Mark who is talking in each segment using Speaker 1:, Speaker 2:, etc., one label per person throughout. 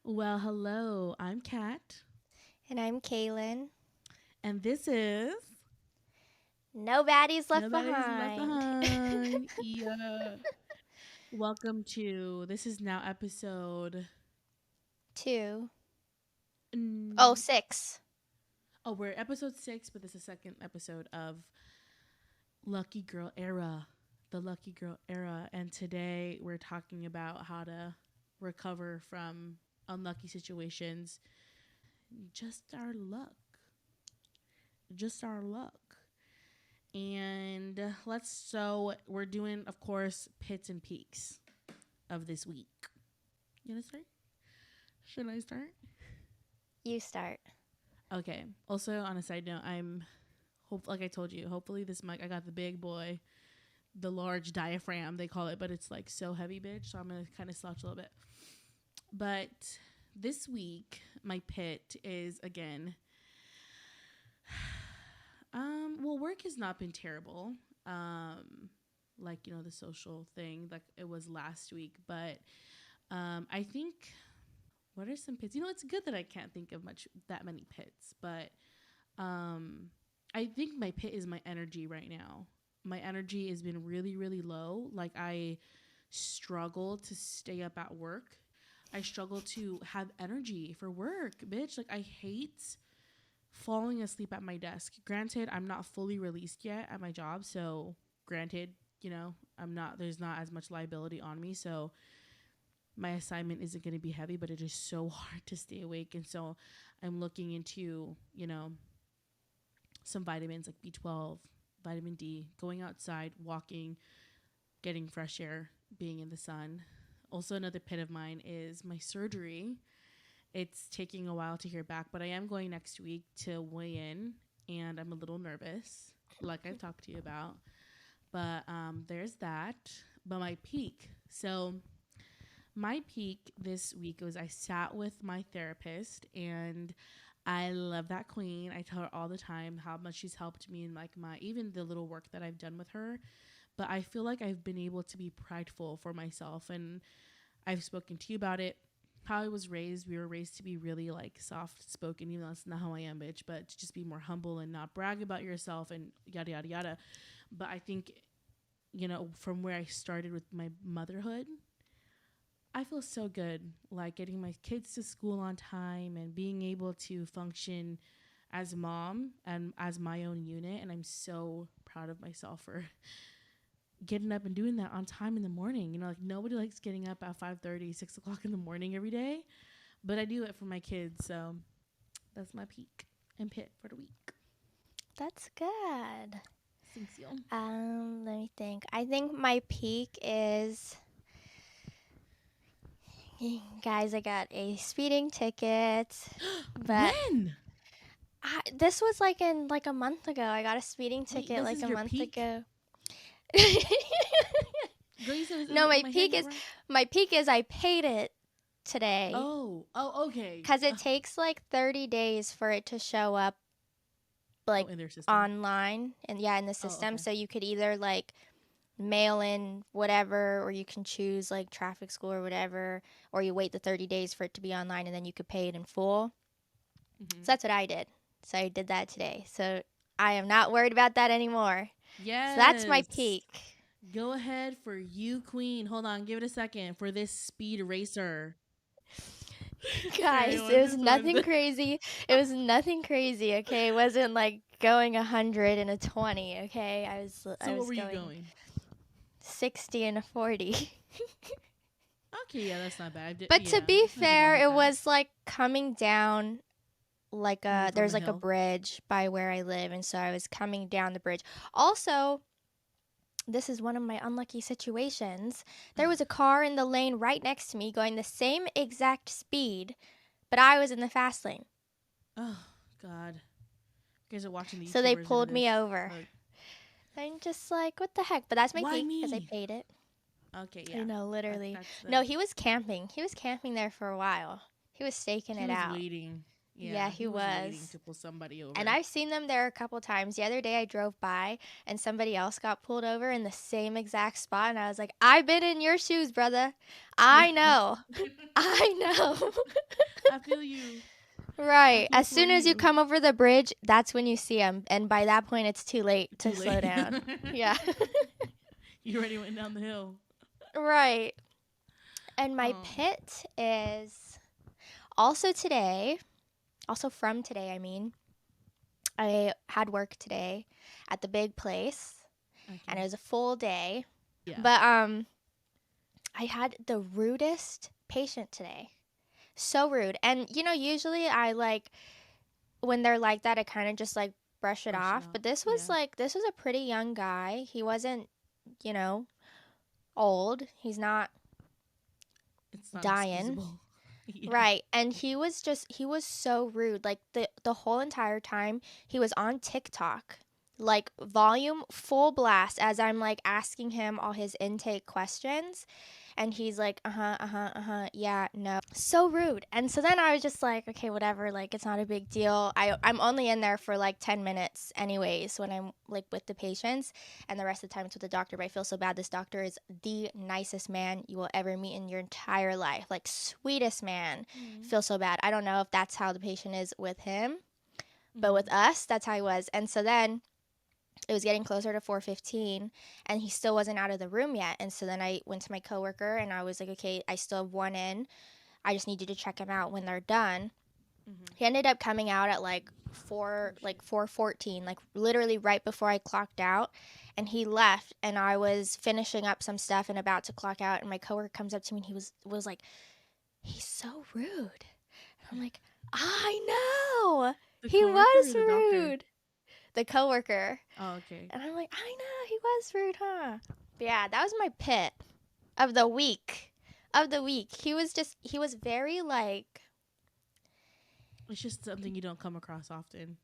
Speaker 1: Well, hello. I'm Kat,
Speaker 2: And I'm Kaelin.
Speaker 1: and this is
Speaker 2: No Baddies
Speaker 1: No
Speaker 2: Left
Speaker 1: Baddies Left
Speaker 2: Behind.
Speaker 1: Behind. Yeah. Welcome to this is now episode.
Speaker 2: Two. Oh,
Speaker 1: mm,
Speaker 2: 6.
Speaker 1: Oh, we're episode 6, but this is the second episode of Lucky Girl Era, the Lucky Girl Era, and today we're talking about how to recover from unlucky situations. Just our luck. Just our luck. And so we're doing, of course, pits and peaks of this week. You want to start? Should I start?
Speaker 2: You start.
Speaker 1: Okay. Also, on a side note, like I told you, hopefully this mic, I got the big boy, the large diaphragm, they call it, but it's like so heavy, bitch. So I'm going to kind of slouch a little bit. But this week, my pit is again, well, work has not been terrible. Like, the social thing, like it was last week. But I think, what are some pits? It's good that I can't think of that many pits. But I think my pit is my energy right now. My energy has been really, really low. Like, I struggle to stay up at work. I struggle to have energy for work, bitch. Like, I hate falling asleep at my desk. Granted, I'm not fully released yet at my job, so granted, there's not as much liability on me, so my assignment isn't going to be heavy, but it is so hard to stay awake. And so I'm looking into, some vitamins like B12, vitamin D, going outside, walking, getting fresh air, being in the sun. Also, another pit of mine is my surgery. It's taking a while to hear back, but I am going next week to weigh in, and I'm a little nervous, like I've talked to you about. But there's that. But my peak. So my peak this week was I sat with my therapist, and I love that queen. I tell her all the time how much she's helped me in like my even the little work that I've done with her. But I feel like I've been able to be prideful for myself, and I've spoken to you about it. How I was raised, we were raised to be really like soft spoken, even though that's not how I am, bitch, but to just be more humble and not brag about yourself and yada yada yada. But I think, from where I started with my motherhood, I feel so good, like getting my kids to school on time and being able to function as mom and as my own unit. And I'm so proud of myself for getting up and doing that on time in the morning. Like nobody likes getting up at 5:30, 6 o'clock in the morning every day, but I do it for my kids. So that's my peak and pit for the week.
Speaker 2: That's good.
Speaker 1: Thanks, you.
Speaker 2: Let me think. I think my peak is, guys, I got a speeding ticket, but
Speaker 1: When?
Speaker 2: this was like in like a month ago. I got a speeding
Speaker 1: Wait,
Speaker 2: ticket
Speaker 1: this
Speaker 2: like
Speaker 1: is
Speaker 2: a
Speaker 1: your
Speaker 2: month
Speaker 1: peak?
Speaker 2: ago.
Speaker 1: Girl, you said,
Speaker 2: No,
Speaker 1: am I hearing that right?
Speaker 2: my peak is I paid it today
Speaker 1: Oh, okay.
Speaker 2: because it takes like 30 days for it to show up
Speaker 1: Oh,
Speaker 2: like
Speaker 1: in their system.
Speaker 2: online and yeah, in the
Speaker 1: Oh,
Speaker 2: system.
Speaker 1: okay.
Speaker 2: So you could either like mail in whatever, or you can choose like traffic school or whatever, or you wait the 30 days for it to be online and then you could pay it in full.
Speaker 1: Mm-hmm.
Speaker 2: So that's what I did. So I did that today. So I am not worried about that anymore. So that's my
Speaker 1: Yes.
Speaker 2: peak.
Speaker 1: Go ahead for you, queen. Hold on, give it a second for this speed racer. Sorry,
Speaker 2: Guys, it
Speaker 1: one
Speaker 2: was
Speaker 1: just wanted
Speaker 2: nothing
Speaker 1: to.
Speaker 2: crazy. It was nothing crazy, okay? It wasn't like going 100 and a 20, okay? I
Speaker 1: So what
Speaker 2: was
Speaker 1: were you
Speaker 2: going
Speaker 1: going?
Speaker 2: 60 and a 40.
Speaker 1: Okay, yeah, that's not bad.
Speaker 2: But to
Speaker 1: Yeah,
Speaker 2: be
Speaker 1: I do one
Speaker 2: fair,
Speaker 1: like
Speaker 2: it
Speaker 1: that.
Speaker 2: was like coming down like
Speaker 1: From
Speaker 2: there's
Speaker 1: the
Speaker 2: like a
Speaker 1: hill.
Speaker 2: bridge by where I live, and so I was coming down the bridge. Also, this is one of my unlucky situations. There was a car in the lane right next to me going the same exact speed, but I was in the fast lane.
Speaker 1: Oh God, you guys are watching the
Speaker 2: So they
Speaker 1: YouTube version of
Speaker 2: pulled
Speaker 1: this.
Speaker 2: me over.
Speaker 1: Look,
Speaker 2: I'm just like, what the heck? But that's my
Speaker 1: why
Speaker 2: peak because I
Speaker 1: me?
Speaker 2: paid it.
Speaker 1: Okay,
Speaker 2: I
Speaker 1: yeah,
Speaker 2: know, literally.
Speaker 1: that's the.
Speaker 2: No, he was camping. He was camping there for a while. He was staking
Speaker 1: He
Speaker 2: it
Speaker 1: was
Speaker 2: out.
Speaker 1: waiting.
Speaker 2: Yeah,
Speaker 1: Yeah,
Speaker 2: he
Speaker 1: he was waiting
Speaker 2: was.
Speaker 1: to pull somebody
Speaker 2: And
Speaker 1: over.
Speaker 2: I've seen them there a couple times. The other day I drove by and somebody else got pulled over in the same exact spot. And I was like, I've been in your shoes, brother.
Speaker 1: Yeah.
Speaker 2: I know. I know.
Speaker 1: I feel you. I
Speaker 2: Right.
Speaker 1: feel
Speaker 2: As
Speaker 1: for
Speaker 2: soon as you
Speaker 1: you.
Speaker 2: come over the bridge, that's when you see them. And by that point, it's too late to
Speaker 1: Too
Speaker 2: slow
Speaker 1: late.
Speaker 2: down. Yeah.
Speaker 1: You already went down the hill.
Speaker 2: Right. And my
Speaker 1: Oh.
Speaker 2: pit is also today, also from today, I mean. I had work today at the big place and it
Speaker 1: Okay.
Speaker 2: was a full day.
Speaker 1: Yeah.
Speaker 2: But I had the rudest patient today. So rude. And usually I like when they're like that I kind of just like brush it
Speaker 1: Brush it
Speaker 2: off,
Speaker 1: off.
Speaker 2: but this was
Speaker 1: Yeah.
Speaker 2: like this was a pretty young guy. He wasn't, you know, old. He's not
Speaker 1: It's not
Speaker 2: dying.
Speaker 1: excusable. Yeah.
Speaker 2: Right. And he was so rude. Like the whole entire time he was on TikTok. Like volume full blast as I'm like asking him all his intake questions and he's like, yeah, no. So rude. And so then I was just like, okay, whatever, like it's not a big deal. I'm only in there for like 10 minutes anyways when I'm like with the patients and the rest of the time it's with the doctor. But I feel so bad. This doctor is the nicest man you will ever meet in your entire life. Like sweetest man. Feel so bad. I don't know if that's how the patient is with him, but with us, that's how he was. And so then it was getting closer to 4:15 and he still wasn't out of the room yet. And so then I went to my coworker and I was like, okay, I still have one in. I just need you to check him out when they're done. He ended up coming out at like 4:14, like literally right before I clocked out. And he left and I was finishing up some stuff and about to clock out and my coworker comes up to me and he was like, he's so rude. And I'm like, I know.
Speaker 1: The
Speaker 2: He
Speaker 1: coworker
Speaker 2: was
Speaker 1: or the doctor?
Speaker 2: rude. The coworker.
Speaker 1: Oh, okay.
Speaker 2: And I'm like, I know, he was rude, huh? But yeah, that was my pit of the week. Of the week. He was very like,
Speaker 1: It's just something you don't come across often.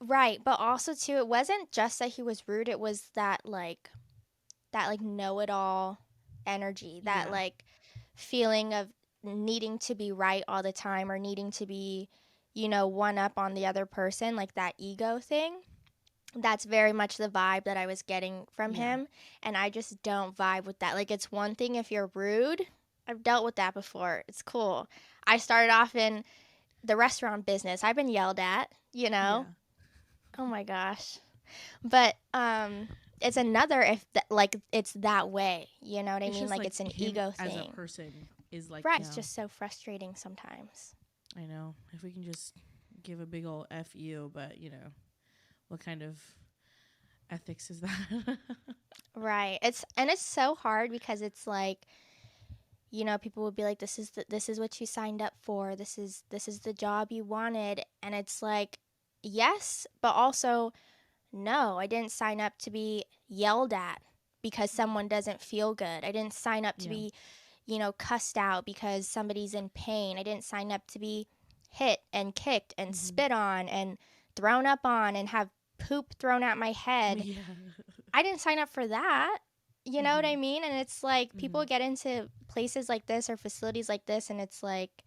Speaker 2: right, but also too, it wasn't just that he was rude, it was that like know-it-all energy, that
Speaker 1: Yeah.
Speaker 2: like feeling of needing to be right all the time or needing to be, one up on the other person, like that ego thing. That's very much the vibe that I was getting from
Speaker 1: Yeah.
Speaker 2: him. And I just don't vibe with that. Like, it's one thing if you're rude. I've dealt with that before. It's cool. I started off in the restaurant business. I've been yelled at,
Speaker 1: Yeah.
Speaker 2: Oh my gosh. But it's another if like it's that way. You know what I
Speaker 1: It's
Speaker 2: mean?
Speaker 1: just
Speaker 2: Like
Speaker 1: like
Speaker 2: it's an
Speaker 1: him
Speaker 2: ego
Speaker 1: as a
Speaker 2: thing.
Speaker 1: person is like,
Speaker 2: Right.
Speaker 1: no.
Speaker 2: It's just so frustrating sometimes.
Speaker 1: I know. If we can just give a big old F you, but what kind of ethics is that?
Speaker 2: Right. It's so hard because it's like, people would be like, this is what you signed up for. This is the job you wanted. And it's like, yes, but also no, I didn't sign up to be yelled at because someone doesn't feel good. I didn't sign up to
Speaker 1: Yeah.
Speaker 2: be, cussed out because somebody's in pain. I didn't sign up to be hit and kicked and spit on and thrown up on and have poop thrown at my head.
Speaker 1: Yeah.
Speaker 2: I didn't sign up for that. You know what I mean? And it's like people
Speaker 1: Mhm.
Speaker 2: get into places like this or facilities like this and it's like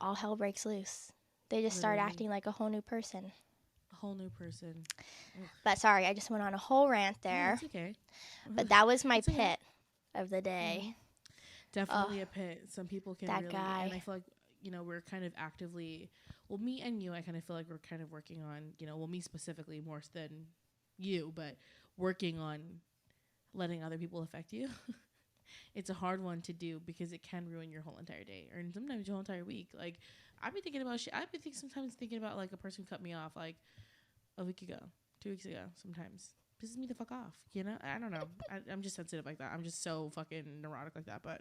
Speaker 2: all hell breaks loose. They just start
Speaker 1: Literally.
Speaker 2: acting like a whole new person.
Speaker 1: A whole new person. Ugh.
Speaker 2: But sorry, I just went on a whole rant
Speaker 1: No,
Speaker 2: there.
Speaker 1: it's okay.
Speaker 2: But that was my
Speaker 1: It's okay.
Speaker 2: pit of the day.
Speaker 1: Definitely a pit. Some people can
Speaker 2: that
Speaker 1: really,
Speaker 2: guy.
Speaker 1: and I feel like we're kind of actively, well, me and you, I kind of feel like we're kind of working on, well, me specifically more than you, but working on letting other people affect you. It's a hard one to do because it can ruin your whole entire day or sometimes your whole entire week. Like I've been thinking about shit. Sometimes thinking about like a person cut me off like a week ago, 2 weeks ago. Sometimes pisses me the fuck off. I don't know. I'm just sensitive like that. I'm just so fucking neurotic like that. But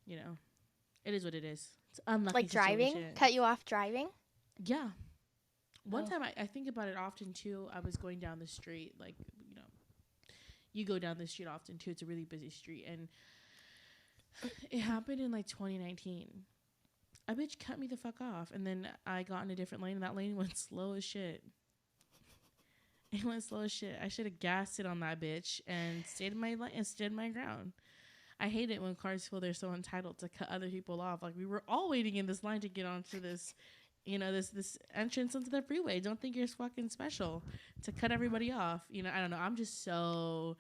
Speaker 1: it is what it is. It's unlucky.
Speaker 2: Like driving?
Speaker 1: Situation.
Speaker 2: Cut you off driving?
Speaker 1: Yeah. One time I think about it often too. I was going down the street, like you go down the street often too. It's a really busy street, and it happened in like 2019. A bitch cut me the fuck off, and then I got in a different lane, and that lane went slow as shit. It went slow as shit. I should have gassed it on that bitch and stayed in my lane and stood my ground. I hate it when cars feel they're so entitled to cut other people off. Like we were all waiting in this line to get onto this this entrance onto the freeway. Don't think you're fucking special to cut everybody off. I don't know. I'm just so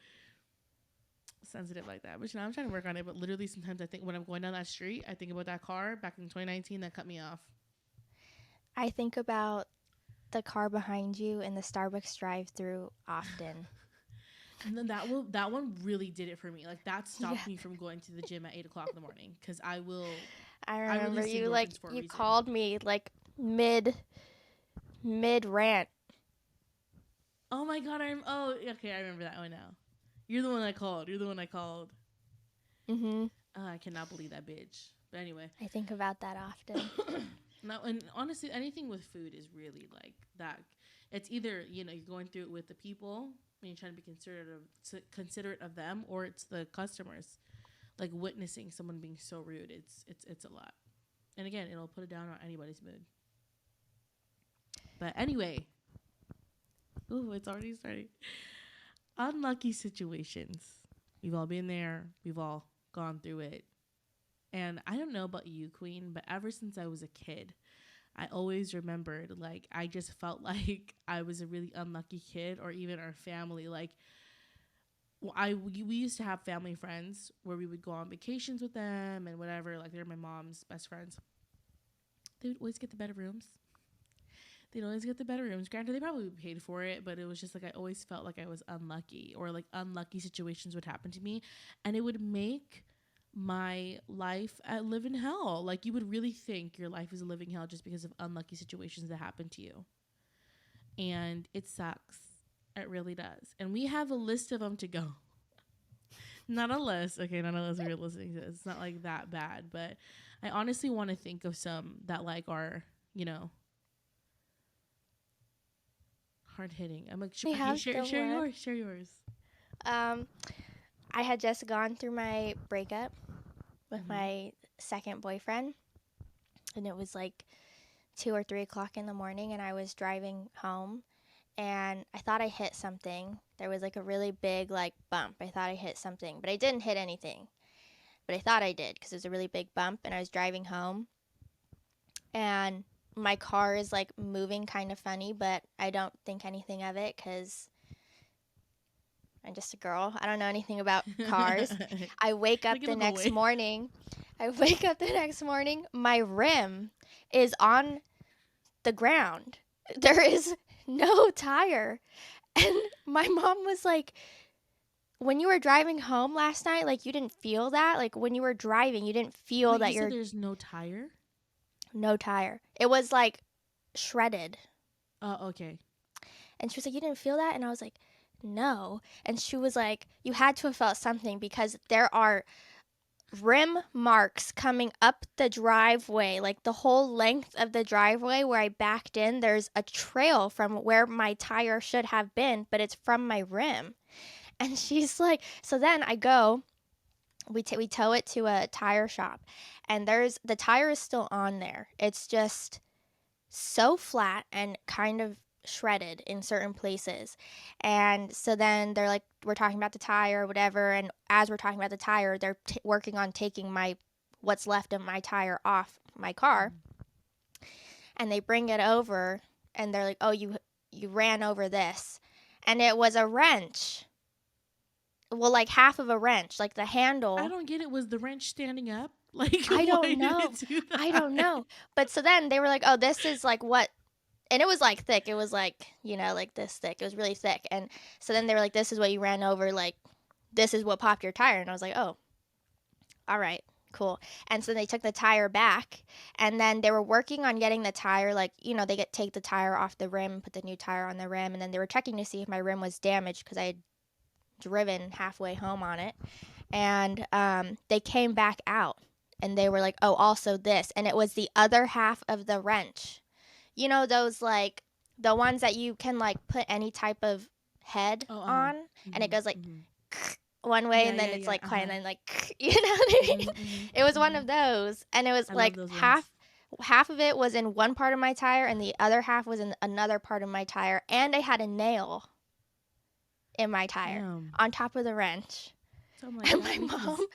Speaker 1: sensitive like that. But I'm trying to work on it. But literally, sometimes I think when I'm going down that street, I think about that car back in 2019 that cut me off.
Speaker 2: I think about the car behind you in the Starbucks drive-through often.
Speaker 1: And then that one really did it for me. Like that stopped me from going to the gym at 8:00 in the morning because I
Speaker 2: remember you like you called me like mid rant.
Speaker 1: Oh my god! Okay, I remember that one now. You're the one I called.
Speaker 2: Mhm.
Speaker 1: I cannot believe that bitch. But anyway,
Speaker 2: I think about that often.
Speaker 1: No, and honestly, anything with food is really like that. It's either you're going through it with the people and you're trying to be considerate of them, or it's the customers, like witnessing someone being so rude. It's a lot, and again, it'll put it down on anybody's mood. But anyway, it's already starting. Unlucky situations. We've all been there. We've all gone through it. And I don't know about you, Queen, but ever since I was a kid, I always remembered, like, I just felt like I was a really unlucky kid, or even our family. Like, we used to have family friends where we would go on vacations with them and whatever. Like, they're my mom's best friends. They would always get the better rooms. Granted, they probably paid for it, but it was just like I always felt like I was unlucky, or like unlucky situations would happen to me, and it would make my life live in hell. Like, you would really think your life is a living hell just because of unlucky situations that happen to you. And it sucks. It really does. And we have a list of them to go. Not a list. Okay, not unless you're listening to this. It's not like that bad. But I honestly want to think of some that like are, hard hitting. I'm like, share yours.
Speaker 2: I had just gone through my breakup with my second boyfriend, and it was like 2 or 3 o'clock in the morning, and I was driving home, and I thought I hit something. There was like a really big like bump. I thought I hit something, but I didn't hit anything. But I thought I did because it was a really big bump, and I was driving home, and my car is like moving kind of funny, but I don't think anything of it because I'm just a girl. I don't know anything about cars. I wake up the next morning. My rim is on the ground. There is no tire. And my mom was like, when you were driving home last night, like, you didn't feel that? Like, when you were driving, you didn't feel that
Speaker 1: said there's no tire?
Speaker 2: No tire. It was, like, shredded.
Speaker 1: Oh, okay.
Speaker 2: And she was like, you didn't feel that? And I was like, no. And she was like, you had to have felt something because there are rim marks coming up the driveway, like the whole length of the driveway where I backed in. There's a trail from where my tire should have been, but it's from my rim. And she's like, so then I go, we tow it to a tire shop, and the tire is still on there. It's just so flat and kind of shredded in certain places. And so then they're like, we're talking about the tire or whatever, and as we're talking about the tire, they're working on taking what's left of my tire off my car. And they bring it over, and they're like, oh, you ran over this. And it was a wrench. Well, like half of a wrench, like the handle.
Speaker 1: I don't get it. Was the wrench standing up? Like,
Speaker 2: I don't know. I don't know. But so then they were like, oh, this is like what. And it was like thick. It was like, like this thick. It was really thick. And so then they were like, this is what you ran over. Like, this is what popped your tire. And I was like, oh, all right, cool. And so they took the tire back. And then they were working on getting the tire. Like, they take the tire off the rim, put the new tire on the rim. And then they were checking to see if my rim was damaged because I had driven halfway home on it. And they came back out. And they were like, oh, also this. And it was the other half of the wrench. Those, like, the ones that you can, like, put any type of head on, and it goes, like, one way, and then it's, like, quiet, and then, like, you know what I mean? It was one of those, and it was, like, half of it was in one part of my tire, and the other half was in another part of my tire, and I had a nail in my tire on top of the wrench.
Speaker 1: So I'm like,
Speaker 2: and my mom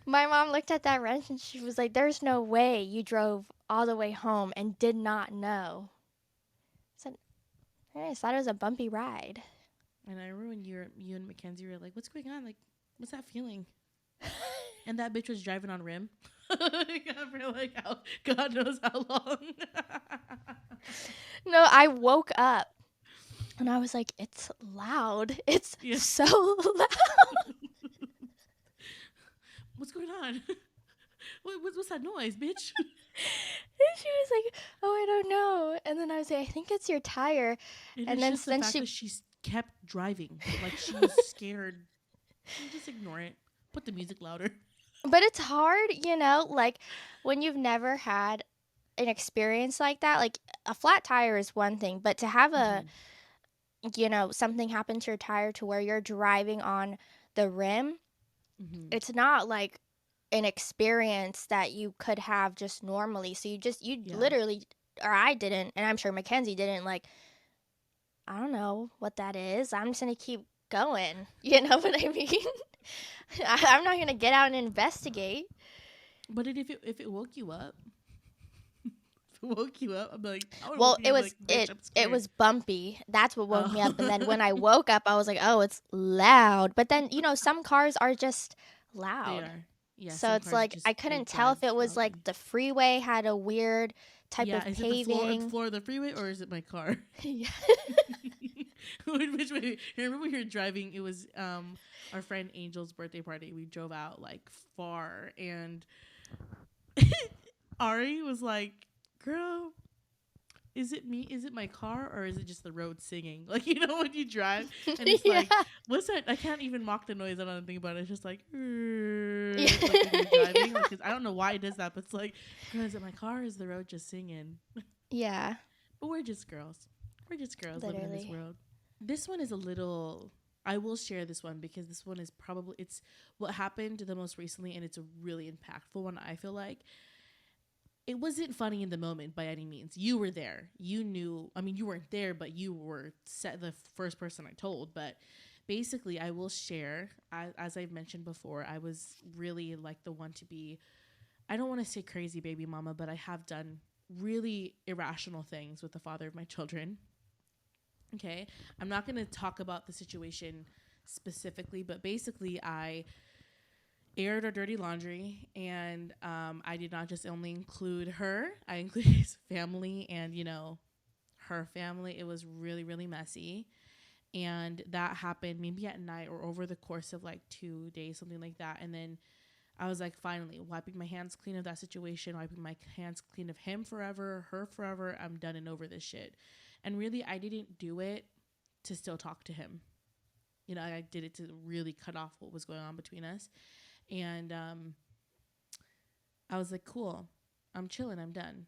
Speaker 2: My mom looked at that wrench and she was like, "There's no way you drove all the way home and did not know." I said, "I just thought it was a bumpy ride."
Speaker 1: And I remember when you and Mackenzie were like, "What's going on? Like, what's that feeling?" And that bitch was driving on rim for like God knows how long.
Speaker 2: No, I woke up and I was like, "It's loud. It's
Speaker 1: Yeah.
Speaker 2: so loud."
Speaker 1: What's going on? What's that noise, bitch?
Speaker 2: And she was like, "Oh, I don't know." And then I was like, "I think it's your tire."
Speaker 1: It
Speaker 2: And
Speaker 1: is
Speaker 2: then
Speaker 1: just the
Speaker 2: then
Speaker 1: fact
Speaker 2: she
Speaker 1: that she kept driving. Like she was scared. You just ignore it. Put the music louder.
Speaker 2: but it's hard, like when you've never had an experience like that. Like a flat tire is one thing, but to have
Speaker 1: Mm-hmm.
Speaker 2: something happen to your tire to where you're driving on the rim,
Speaker 1: Mm-hmm.
Speaker 2: it's not like an experience that you could have just normally. So you
Speaker 1: Yeah.
Speaker 2: literally, or I didn't, and I'm sure Mackenzie didn't, like, I don't know what that is. I'm just gonna keep going. You know what I mean? I'm not gonna get out and investigate.
Speaker 1: But if it woke you up, if it woke you up, I'm like, I would
Speaker 2: Well,
Speaker 1: woke me
Speaker 2: it
Speaker 1: up
Speaker 2: was
Speaker 1: like, bitch, I'm
Speaker 2: it
Speaker 1: scared.
Speaker 2: was bumpy. That's what woke me up. And then
Speaker 1: Oh.
Speaker 2: when I woke up, I was like, "Oh, it's loud." But then, some cars are just
Speaker 1: They
Speaker 2: loud.
Speaker 1: are. Yeah,
Speaker 2: So
Speaker 1: some
Speaker 2: it's
Speaker 1: cars
Speaker 2: like I
Speaker 1: just they
Speaker 2: couldn't tell
Speaker 1: drive
Speaker 2: if it was like
Speaker 1: loudly.
Speaker 2: the freeway had a weird type
Speaker 1: Yeah,
Speaker 2: of
Speaker 1: is it the
Speaker 2: paving.
Speaker 1: floor of the freeway or is it my car?
Speaker 2: Yeah.
Speaker 1: Which way? I remember when we were driving. It was our friend Angel's birthday party. We drove out like far, and Ari was like, "Girl, is it me? Is it my car, or is it just the road singing?" Like when you drive, and it's
Speaker 2: Yeah.
Speaker 1: like, what's that? I can't even mock the noise. I don't think about it. It's just like,
Speaker 2: Yeah.
Speaker 1: like when you're driving. Like, 'cause I don't know why it does that, but it's like, girl, is it my car? Or is the road just singing?
Speaker 2: Yeah.
Speaker 1: But we're just girls. We're just girls living in this
Speaker 2: Literally.
Speaker 1: world. This one is a little. I will share this one because this one is probably it's what happened the most recently, and it's a really impactful one. I feel like it wasn't funny in the moment by any means. You were there. You knew. I mean, you weren't there, but you were the first person I told. But basically, I will share. As I've mentioned before, I was really like the one to be. I don't want to say crazy baby mama, but I have done really irrational things with the father of my children. Okay. I'm not going to talk about the situation specifically, but basically, I aired our dirty laundry, and I did not just only include her, I included his family and, her family. It was really, really messy. And that happened maybe at night or over the course of like 2 days, something like that. And then I was like, finally, wiping my hands clean of that situation, wiping my hands clean of him forever, her forever. I'm done and over this shit. And really, I didn't do it to still talk to him. I did it to really cut off what was going on between us. And I was like, cool, I'm chilling, I'm done.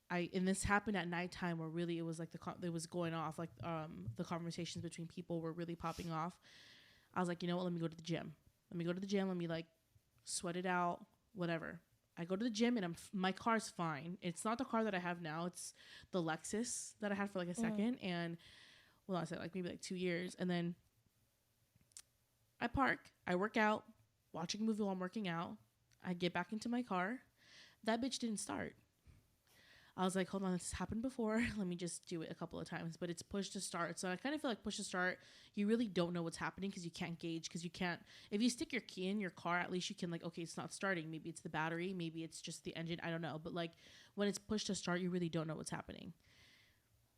Speaker 1: And this happened at nighttime where really it was like it was going off, like the conversations between people were really popping off. I was like, you know what? Let me go to the gym. Let me go to the gym. Let me like sweat it out, whatever. I go to the gym and my car's fine. It's not the car that I have now. It's the Lexus that I had for like a second. And well, I said like maybe like 2 years. And then I park, I work out, watching a movie while I'm working out. I get back into my car. That bitch didn't start. I was like, hold on, this has happened before. Let me just do it a couple of times. But it's push to start. So I kind of feel like push to start, you really don't know what's happening because you can't gauge. Because you can't, if you stick your key in your car, at least you can, like, okay, it's not starting. Maybe it's the battery. Maybe it's just the engine. I don't know. But, like, when it's push to start, you really don't know what's happening.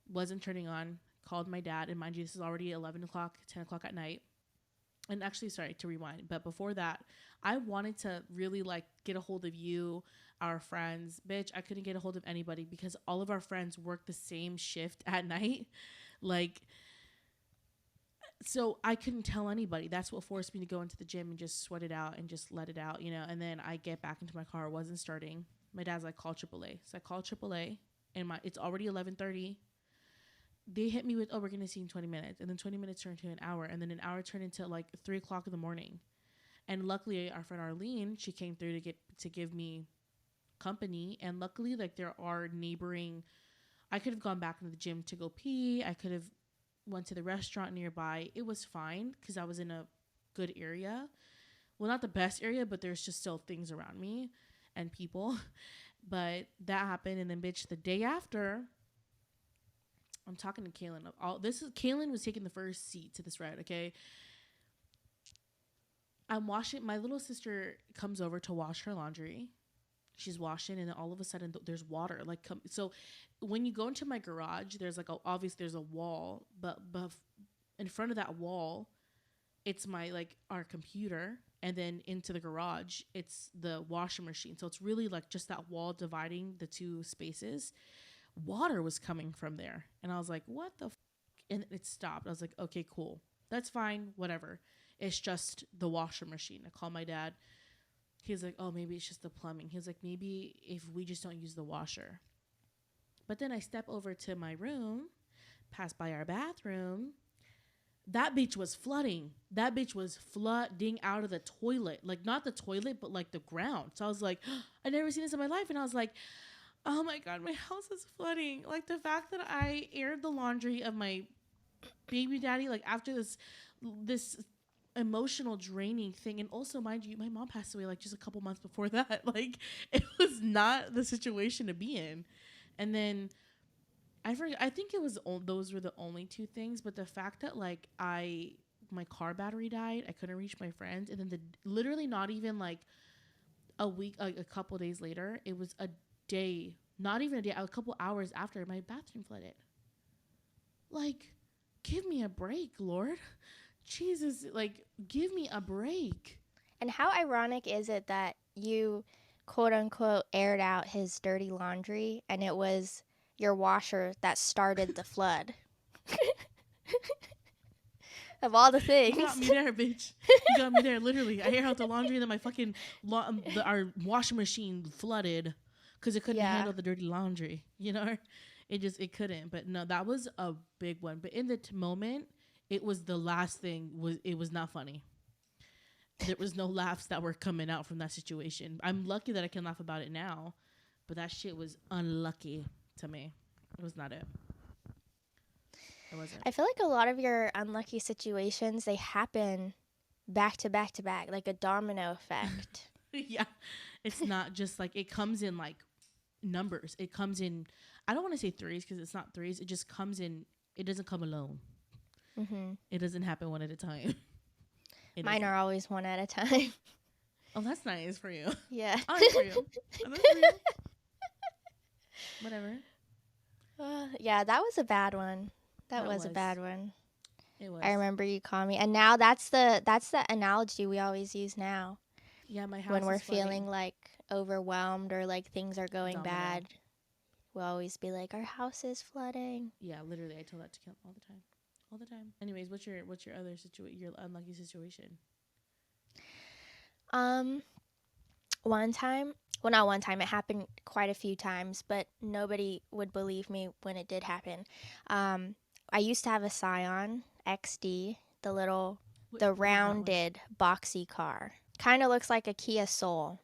Speaker 1: Wasn't turning on. Called my dad. And mind you, this is already 11 o'clock, 10 o'clock at night. And actually, sorry to rewind, but before that, I wanted to really like get a hold of you, our friends. Bitch, I couldn't get a hold of anybody because all of our friends work the same shift at night. Like, so I couldn't tell anybody. That's what forced me to go into the gym and just sweat it out and just let it out, And then I get back into my car, it wasn't starting. My dad's like, call AAA. So I called AAA, and it's already 11:30. They hit me with, oh, we're going to see in 20 minutes. And then 20 minutes turned to an hour. And then an hour turned into like 3 o'clock in the morning. And luckily, our friend Arlene, she came through to give me company. And luckily, like there are neighboring, I could have gone back into the gym to go pee. I could have went to the restaurant nearby. It was fine because I was in a good area. well, not the best area, but there's just still things around me and people. But that happened, and then bitch, the day after, I'm talking to Kaelin. Kaelin was taking the first seat to this ride. Okay, I'm washing. My little sister comes over to wash her laundry. She's washing, and then all of a sudden there's water. So, when you go into my garage, there's like obviously there's a wall, but in front of that wall, it's our computer, and then into the garage, it's the washing machine. So it's really like just that wall dividing the two spaces. Water was coming from there, and I was like, "What the?" And it stopped. I was like, "Okay, cool, that's fine, whatever." It's just the washer machine. I call my dad. He's like, "Oh, maybe it's just the plumbing." He's like, "Maybe if we just don't use the washer." But then I step over to my room, pass by our bathroom. That bitch was flooding. That bitch was flooding out of the toilet. Like, not the toilet, but like the ground. So I was like, I never seen this in my life. And I was like, oh my God, my house is flooding. Like, the fact that I aired the laundry of my baby daddy, like, after this emotional draining thing. And also, mind you, my mom passed away like just a couple months before that. Like, it was not the situation to be in. And then I forget, I think those were the only two things, but the fact that like my car battery died, I couldn't reach my friends, and then literally not even like a week, like a couple days later, it was a day, not even a day, a couple hours after, my bathroom flooded. Like, give me a break, Lord. Jesus, like, give me a break.
Speaker 2: And how ironic is it that you, quote unquote, aired out his dirty laundry, and it was your washer that started the flood? Of all the things.
Speaker 1: You got me there, bitch. You got me there, literally. I aired out the laundry, and then my fucking our washing machine flooded because it couldn't handle the dirty laundry. You know, it couldn't. But no, that was a big one. But in the moment, it was the last thing. It was not funny. There was no laughs that were coming out from that situation. I'm lucky that I can laugh about it now, but that shit was unlucky to me. It was not it. It wasn't.
Speaker 2: I feel like a lot of your unlucky situations, they happen back to back to back, like a domino effect.
Speaker 1: Yeah. It's not just like, it comes in like numbers. It comes in, I don't want to say threes because it's not threes. It just comes in, it doesn't come alone. Mm-hmm. It doesn't happen one at a time.
Speaker 2: Mine are always one at a time.
Speaker 1: Oh, that's nice for you.
Speaker 2: Yeah.
Speaker 1: Oh, that's for you. Oh, that's for you. Whatever.
Speaker 2: Yeah, that was a bad one. That was a bad one.
Speaker 1: It was.
Speaker 2: I remember you calling me, and now that's the analogy we always use now.
Speaker 1: Yeah, my house
Speaker 2: when we're
Speaker 1: is flooding.
Speaker 2: Feeling like overwhelmed or like things are going bad. We'll always be like, our house is flooding.
Speaker 1: Yeah, literally, I tell that to Kim all the time. All the time. Anyways, what's your other your unlucky situation?
Speaker 2: One time, well, not one time, it happened quite a few times, but nobody would believe me when it did happen. I used to have a Scion XD, the rounded boxy car. Kind of looks like a Kia Soul,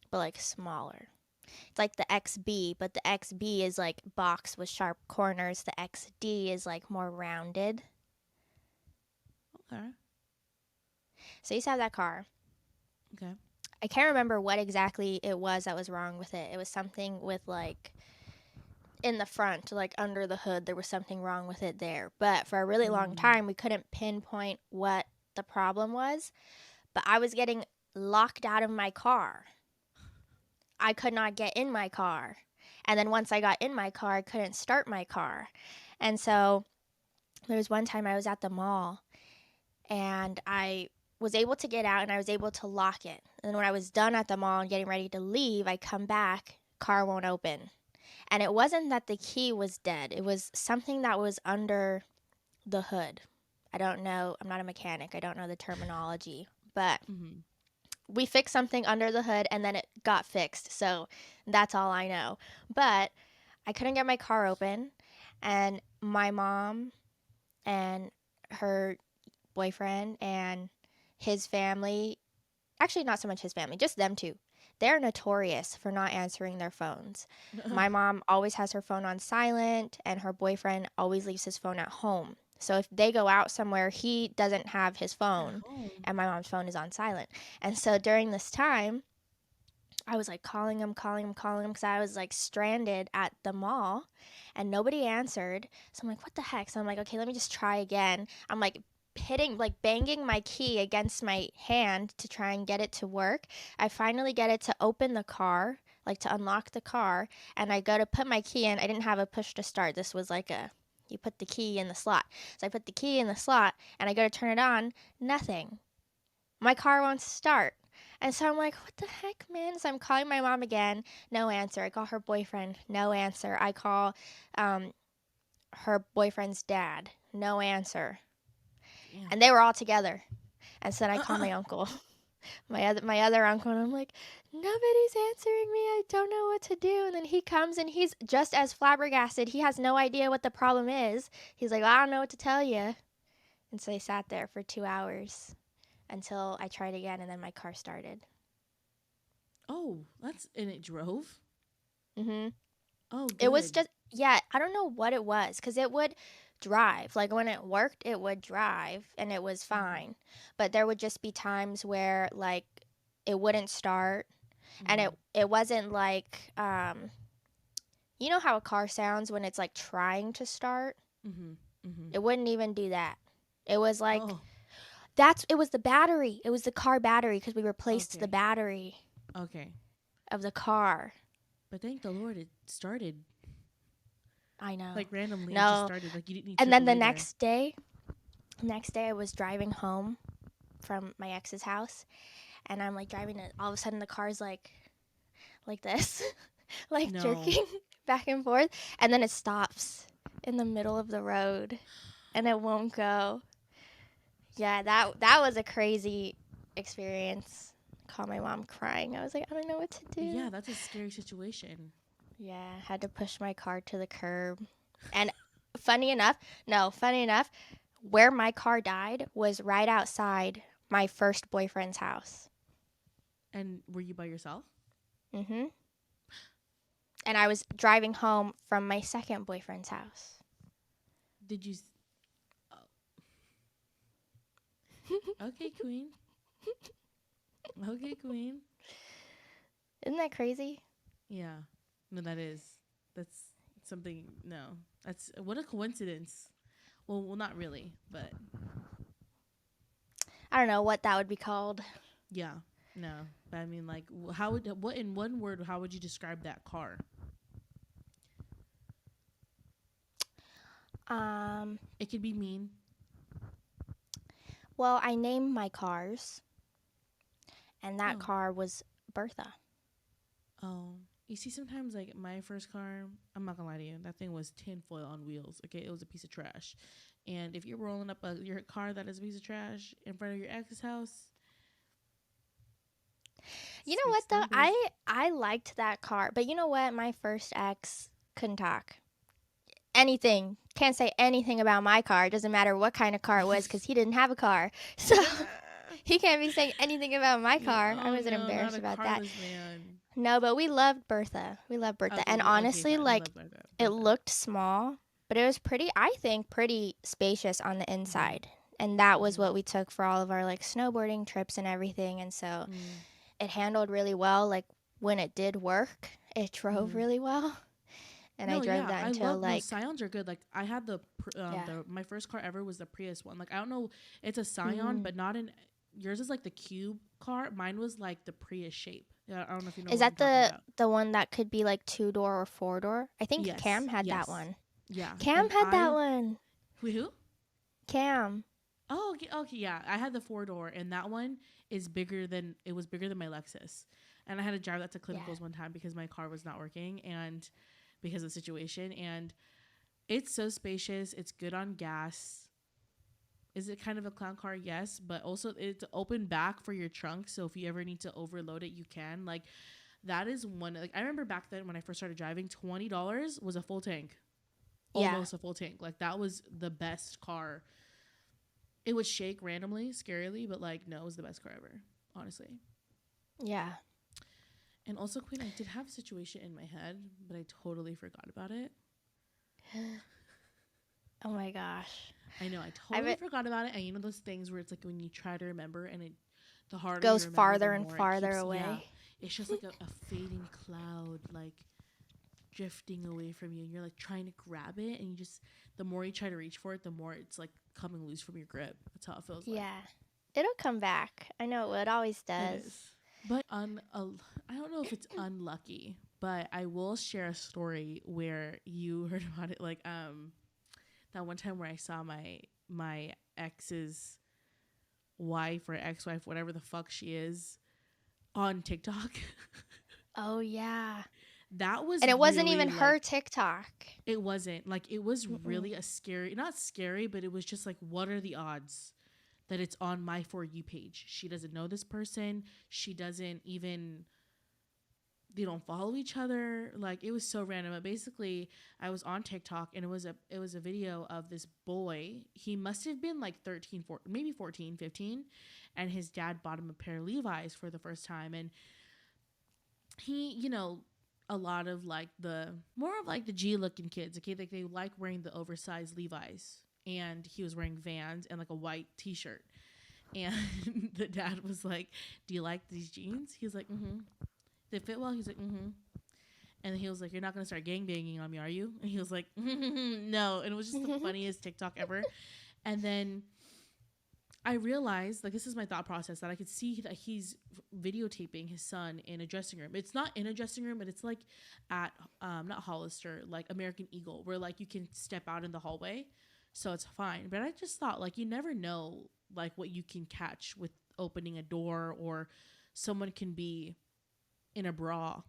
Speaker 2: but like smaller. It's like the XB, but the XB is like box with sharp corners. The XD is like more rounded.
Speaker 1: Okay.
Speaker 2: So I used to have that car.
Speaker 1: Okay.
Speaker 2: I can't remember what exactly it was that was wrong with it. It was something with like in the front, like under the hood, there was something wrong with it there. But for a really long time, we couldn't pinpoint what the problem was. But I was getting locked out of my car. I could not get in my car. And then once I got in my car, I couldn't start my car. And so there was one time I was at the mall and I was able to get out and I was able to lock it. And then when I was done at the mall and getting ready to leave, I come back, car won't open. And it wasn't that the key was dead. It was something that was under the hood. I don't know. I'm not a mechanic. I don't know the terminology. But we fixed something under the hood and then it got fixed. So that's all I know. But I couldn't get my car open. And my mom and her boyfriend and his family, actually not so much his family, just them two, they're notorious for not answering their phones. My mom always has her phone on silent and her boyfriend always leaves his phone at home. So if they go out somewhere, he doesn't have his
Speaker 1: At
Speaker 2: phone,
Speaker 1: home.
Speaker 2: and my mom's phone is on silent. And so during this time, I was like calling him because I was like stranded at the mall and nobody answered. So I'm like, what the heck? So I'm like, okay, let me just try again. I'm like banging my key against my hand to try and get it to work. I finally get it to open the car, like to unlock the car. And I go to put my key in. I didn't have a push to start. This was like you put the key in the slot. So I put the key in the slot and I go to turn it on. Nothing. My car won't start. And so I'm like, what the heck, man? So I'm calling my mom again. No answer. I call her boyfriend. No answer. I call um, her boyfriend's dad. No answer.
Speaker 1: Damn.
Speaker 2: And they were all together. And so then I call my uncle, my other uncle, and I'm like, nobody's answering me. I don't know what to do. And then he comes and he's just as flabbergasted. He has no idea what the problem is. He's like, well, I don't know what to tell you. And so they sat there for 2 hours until I tried again, and then my car started.
Speaker 1: Oh, and it drove.
Speaker 2: Mm-hmm.
Speaker 1: Oh,
Speaker 2: It was
Speaker 1: good.
Speaker 2: just, yeah, I don't know what it was because it would drive. Like when it worked, it would drive and it was
Speaker 1: Mm-hmm.
Speaker 2: fine. But there would just be times where like it wouldn't start, and it
Speaker 1: Mm-hmm.
Speaker 2: it wasn't like you know how a car sounds when it's like trying to start?
Speaker 1: Mm-hmm. Mm-hmm.
Speaker 2: It wouldn't even do that. It was like
Speaker 1: Oh,
Speaker 2: it was the battery. It was the car battery because we replaced the
Speaker 1: okay.
Speaker 2: battery
Speaker 1: Okay.
Speaker 2: of the car.
Speaker 1: But thank the Lord it started.
Speaker 2: I know.
Speaker 1: Like randomly it just
Speaker 2: No.
Speaker 1: started. Like you didn't need
Speaker 2: And then the
Speaker 1: AAA there.
Speaker 2: next day I was driving home from my ex's house, and I'm like driving it. All of a sudden, the car's like this, like
Speaker 1: No.
Speaker 2: jerking back and forth, and then it stops in the middle of the road, and it won't go. Yeah, that was a crazy experience. Call my mom crying. I was like, I don't know what to do.
Speaker 1: Yeah, that's a scary situation.
Speaker 2: Yeah, had to push my car to the curb, and funny enough, no, funny enough, where my car died was right outside my first boyfriend's house.
Speaker 1: And were you by yourself?
Speaker 2: Mhm. And I was driving home from my second boyfriend's house.
Speaker 1: Did you? Okay, Queen. Okay, Queen.
Speaker 2: Isn't that crazy?
Speaker 1: Yeah. No, that is. That's something. No, that's what a coincidence. Well, not really, but
Speaker 2: I don't know what that would be called.
Speaker 1: yeah. No, but I mean, like, how would what in one word? How would you describe that car?
Speaker 2: Um,
Speaker 1: It could be mean.
Speaker 2: well, I named my cars, and that
Speaker 1: Oh,
Speaker 2: car was Bertha.
Speaker 1: oh. You see, sometimes like my first car, I'm not gonna lie to you, that thing was tinfoil on wheels. Okay, it was a piece of trash. And if you're rolling up your car that is a piece of trash in front of your ex's house,
Speaker 2: You know what
Speaker 1: speaks
Speaker 2: though?
Speaker 1: numbers.
Speaker 2: I liked that car, but you know what? My first ex couldn't talk. Anything. Can't say anything about my car. It doesn't matter what kind of car it was because he didn't have a car. So he can't be saying anything about my car. I
Speaker 1: Oh
Speaker 2: wasn't
Speaker 1: no, not
Speaker 2: embarrassed
Speaker 1: a
Speaker 2: about that.
Speaker 1: carless man.
Speaker 2: No, but we loved Bertha. We loved Bertha.
Speaker 1: Okay,
Speaker 2: And
Speaker 1: okay,
Speaker 2: honestly,
Speaker 1: fine. You
Speaker 2: like,
Speaker 1: love Bertha.
Speaker 2: it
Speaker 1: Bertha.
Speaker 2: looked small, but it was pretty, I think, pretty spacious on the
Speaker 1: Mhm.
Speaker 2: inside. And that was
Speaker 1: Mhm.
Speaker 2: what we took for all of our, like, snowboarding trips and everything. And so
Speaker 1: Mm.
Speaker 2: it handled really well. Like, when it did work, it drove
Speaker 1: Mhm.
Speaker 2: really well. And I
Speaker 1: No,
Speaker 2: drove
Speaker 1: yeah,
Speaker 2: that
Speaker 1: I
Speaker 2: until,
Speaker 1: love no
Speaker 2: like,
Speaker 1: Scions are good. Like I had
Speaker 2: yeah.
Speaker 1: the my first car ever was the Prius one. Like I don't know, it's a Scion,
Speaker 2: Mm.
Speaker 1: but not in yours is like the cube car. Mine was like the Prius shape. Yeah, I don't know if you know
Speaker 2: Is
Speaker 1: what I'm
Speaker 2: that
Speaker 1: talking about.
Speaker 2: the one that could be, like, two-door or four-door? I think
Speaker 1: Yes,
Speaker 2: Cam had that
Speaker 1: yes,
Speaker 2: one.
Speaker 1: yeah.
Speaker 2: Cam
Speaker 1: And
Speaker 2: had that one.
Speaker 1: who?
Speaker 2: Cam.
Speaker 1: Oh, okay, okay, yeah. I had the 4 door, and that one is bigger than it was bigger than my Lexus, and I had to drive that to
Speaker 2: Yeah.
Speaker 1: clinicals one time because my car was not working and because of the situation. And it's so spacious. It's good on gas. Is it kind of a clown car? Yes, but also it's open back for your trunk. So if you ever need to overload it, you can. Like that is one. Like I remember back then when I first started driving, $20 was a full tank,
Speaker 2: Yeah.
Speaker 1: almost a full tank. Like that was the best car. It would shake randomly, scarily, but like no, it was the best car ever, honestly.
Speaker 2: Yeah.
Speaker 1: And also, Queen, I did have a situation in my head, but I totally forgot about it.
Speaker 2: Oh my gosh.
Speaker 1: I know, I
Speaker 2: I
Speaker 1: totally
Speaker 2: bet
Speaker 1: forgot about it. And you know those things where it's like when you try to remember and the harder you
Speaker 2: goes
Speaker 1: remember, the
Speaker 2: farther and
Speaker 1: more it
Speaker 2: farther
Speaker 1: keeps, yeah.
Speaker 2: away.
Speaker 1: It's just like a fading cloud, like drifting away from you, and you're like trying to grab it, and you just, the more you try to reach for it, the more it's like coming loose from your grip. That's how it feels like.
Speaker 2: Yeah. It'll come back. I know it would. It always
Speaker 1: It
Speaker 2: does.
Speaker 1: is. But I don't know if it's unlucky, but I will share a story where you heard about it. Like that one time where I saw my ex's wife or ex-wife, whatever the fuck she is, on TikTok.
Speaker 2: Oh yeah.
Speaker 1: That was
Speaker 2: And it wasn't
Speaker 1: really
Speaker 2: even her
Speaker 1: like,
Speaker 2: TikTok.
Speaker 1: it wasn't like, it was
Speaker 2: Mm-mm.
Speaker 1: really a scary, not scary, but it was just like, what are the odds that it's on my For You page? She doesn't know this person. She doesn't even, they don't follow each other. Like, it was so random. But basically, I was on TikTok, and it was a video of this boy. He must have been like 13, 14, maybe 14, 15, and his dad bought him a pair of Levi's for the first time. And he, you know, a lot of like the more of like the G looking kids, okay, like they like wearing the oversized Levi's, and he was wearing Vans and like a white t-shirt. And the dad was like, "Do you like these jeans?" He was like, "Mm-hmm." They fit well. He's like, "Mm-hmm." And he was like, "You're not gonna start gangbanging on me, are you?" And he was like, "No." And it was just the funniest TikTok ever. And then I realized, like, this is my thought process, that I could see that he's videotaping his son in a dressing room. It's not in a dressing room, but it's like at not Hollister, like American Eagle, where like you can step out in the hallway, so it's fine. But I just thought, like, you never know like what you can catch with opening a door, or someone can be in a bra.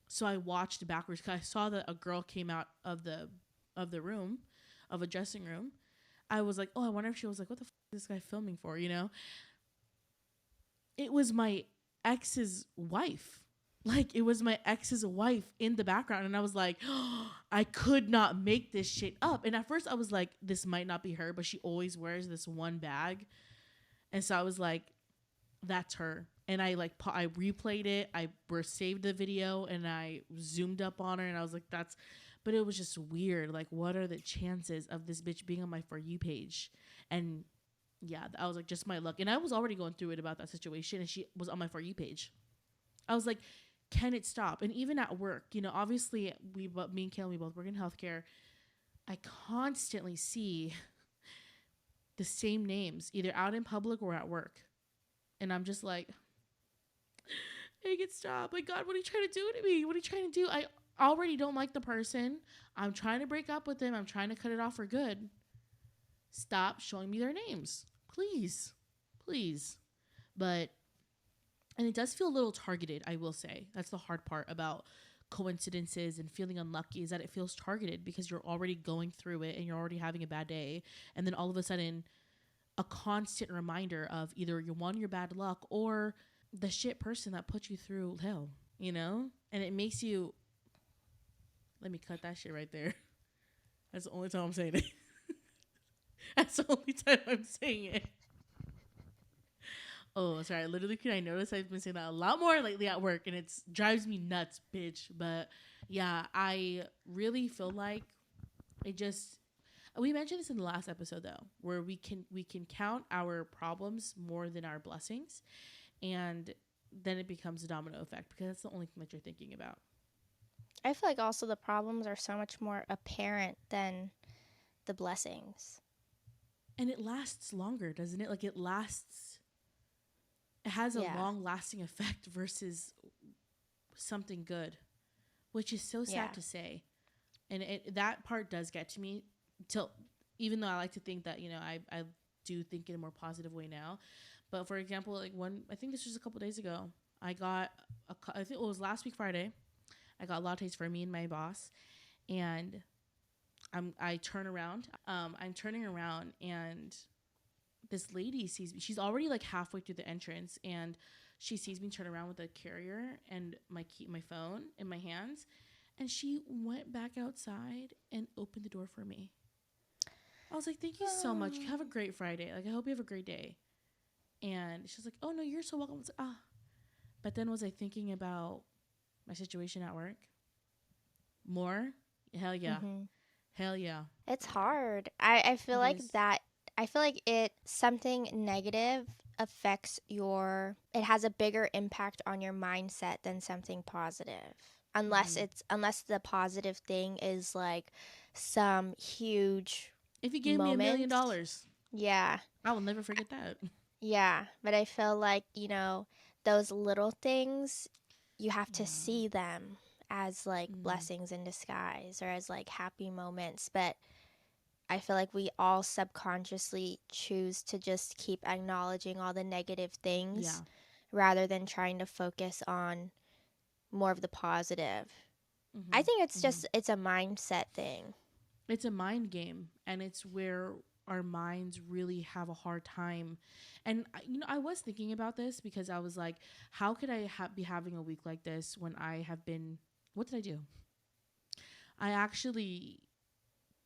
Speaker 1: So I watched backwards because I saw that a girl came out of the room, of a dressing room. I was like, oh, I wonder if she was like, what the is this guy filming for? You know, it was my ex's wife. Like, it was my ex's wife in the background. And I was like, oh, I could not make this shit up. And at first I was like, this might not be her, but she always wears this one bag. And so I was like, that's her. And I like, I replayed it. I saved the video, and I zoomed up on her, and I was like, that's, but it was just weird. Like, what are the chances of this bitch being on my For You page? And yeah, I was like, just my luck. And I was already going through it about that situation, and she was on my For You page. I was like, can it stop? And even at work, you know, obviously me and Kaelin, we both work in healthcare. I constantly see the same names, either out in public or at work. And I'm just like, make it stop. Like, God, what are you trying to do to me? What are you trying to do? I already don't like the person. I'm trying to break up with them. I'm trying to cut it off for good. Stop showing me their names. Please. Please. But, and it does feel a little targeted, I will say. That's the hard part about coincidences and feeling unlucky, is that it feels targeted because you're already going through it and you're already having a bad day. And then all of a sudden, a constant reminder of either your bad luck, or the shit person that put you through hell, you know? And it makes you, let me cut that shit right there. That's the only time I'm saying it. That's the only time I'm saying it. Oh, sorry. Literally, I notice I've been saying that a lot more lately at work, and it drives me nuts, bitch. But yeah, I really feel like it just, we mentioned this in the last episode though, where we can count our problems more than our blessings, and then it becomes a domino effect because that's the only thing that you're thinking about.
Speaker 2: I feel like also the problems are so much more apparent than the blessings.
Speaker 1: And it lasts longer, doesn't it? Like, it has a
Speaker 2: Yeah.
Speaker 1: long lasting effect versus something good, which is so sad to say. And that part does get to me, till, even though I like to think that, you know, I do think in a more positive way now. But for example, like, I think this was a couple days ago, I got I think it was last week Friday, I got lattes for me and my boss, and I turn around, I'm turning around, and this lady sees me. She's already like halfway through the entrance, and she sees me turn around with a carrier and my phone in my hands, and she went back outside and opened the door for me. I was like, thank you so much. Have a great Friday. Like, I hope you have a great day. And she's like, oh no, you're so welcome. I was like, ah. But then was I thinking about my situation at work more? Hell yeah.
Speaker 2: Mm-hmm.
Speaker 1: Hell yeah.
Speaker 2: It's hard. I feel
Speaker 1: It
Speaker 2: like
Speaker 1: is.
Speaker 2: that. I feel like something negative affects it has a bigger impact on your mindset than something positive.
Speaker 1: Hmm.
Speaker 2: Unless the positive thing is like some huge
Speaker 1: If you gave me
Speaker 2: moment.
Speaker 1: $1 million,
Speaker 2: Yeah.
Speaker 1: I will never forget that.
Speaker 2: Yeah. But I feel like, those little things, you have to
Speaker 1: Yeah.
Speaker 2: see them as like
Speaker 1: Mm.
Speaker 2: blessings in disguise or as like happy moments. But I feel like we all subconsciously choose to just keep acknowledging all the negative things
Speaker 1: Yeah.
Speaker 2: rather than trying to focus on more of the positive. I
Speaker 1: Hmm.
Speaker 2: think it's
Speaker 1: Hmm.
Speaker 2: just it's a mindset thing.
Speaker 1: It's a mind game, and it's where our minds really have a hard time. And I was thinking about this because I was like, how could I be having a week like this when I have been? What did I do? I actually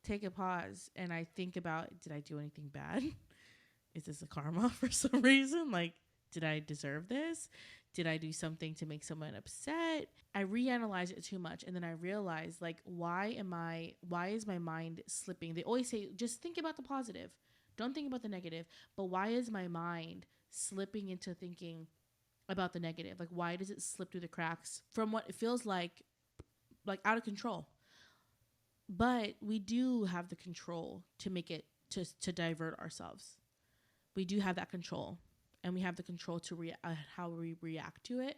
Speaker 1: take a pause and I think about, did I do anything bad? Is this a karma for some reason? Like, did I deserve this? Did I do something to make someone upset? I reanalyze it too much, and then I realize, like, why is my mind slipping? They always say just think about the positive. Don't think about the negative. But why is my mind slipping into thinking about the negative? Like, why does it slip through the cracks from what it feels like out of control? But we do have the control to make it to divert ourselves. We do have that control, and we have the control to how we react to it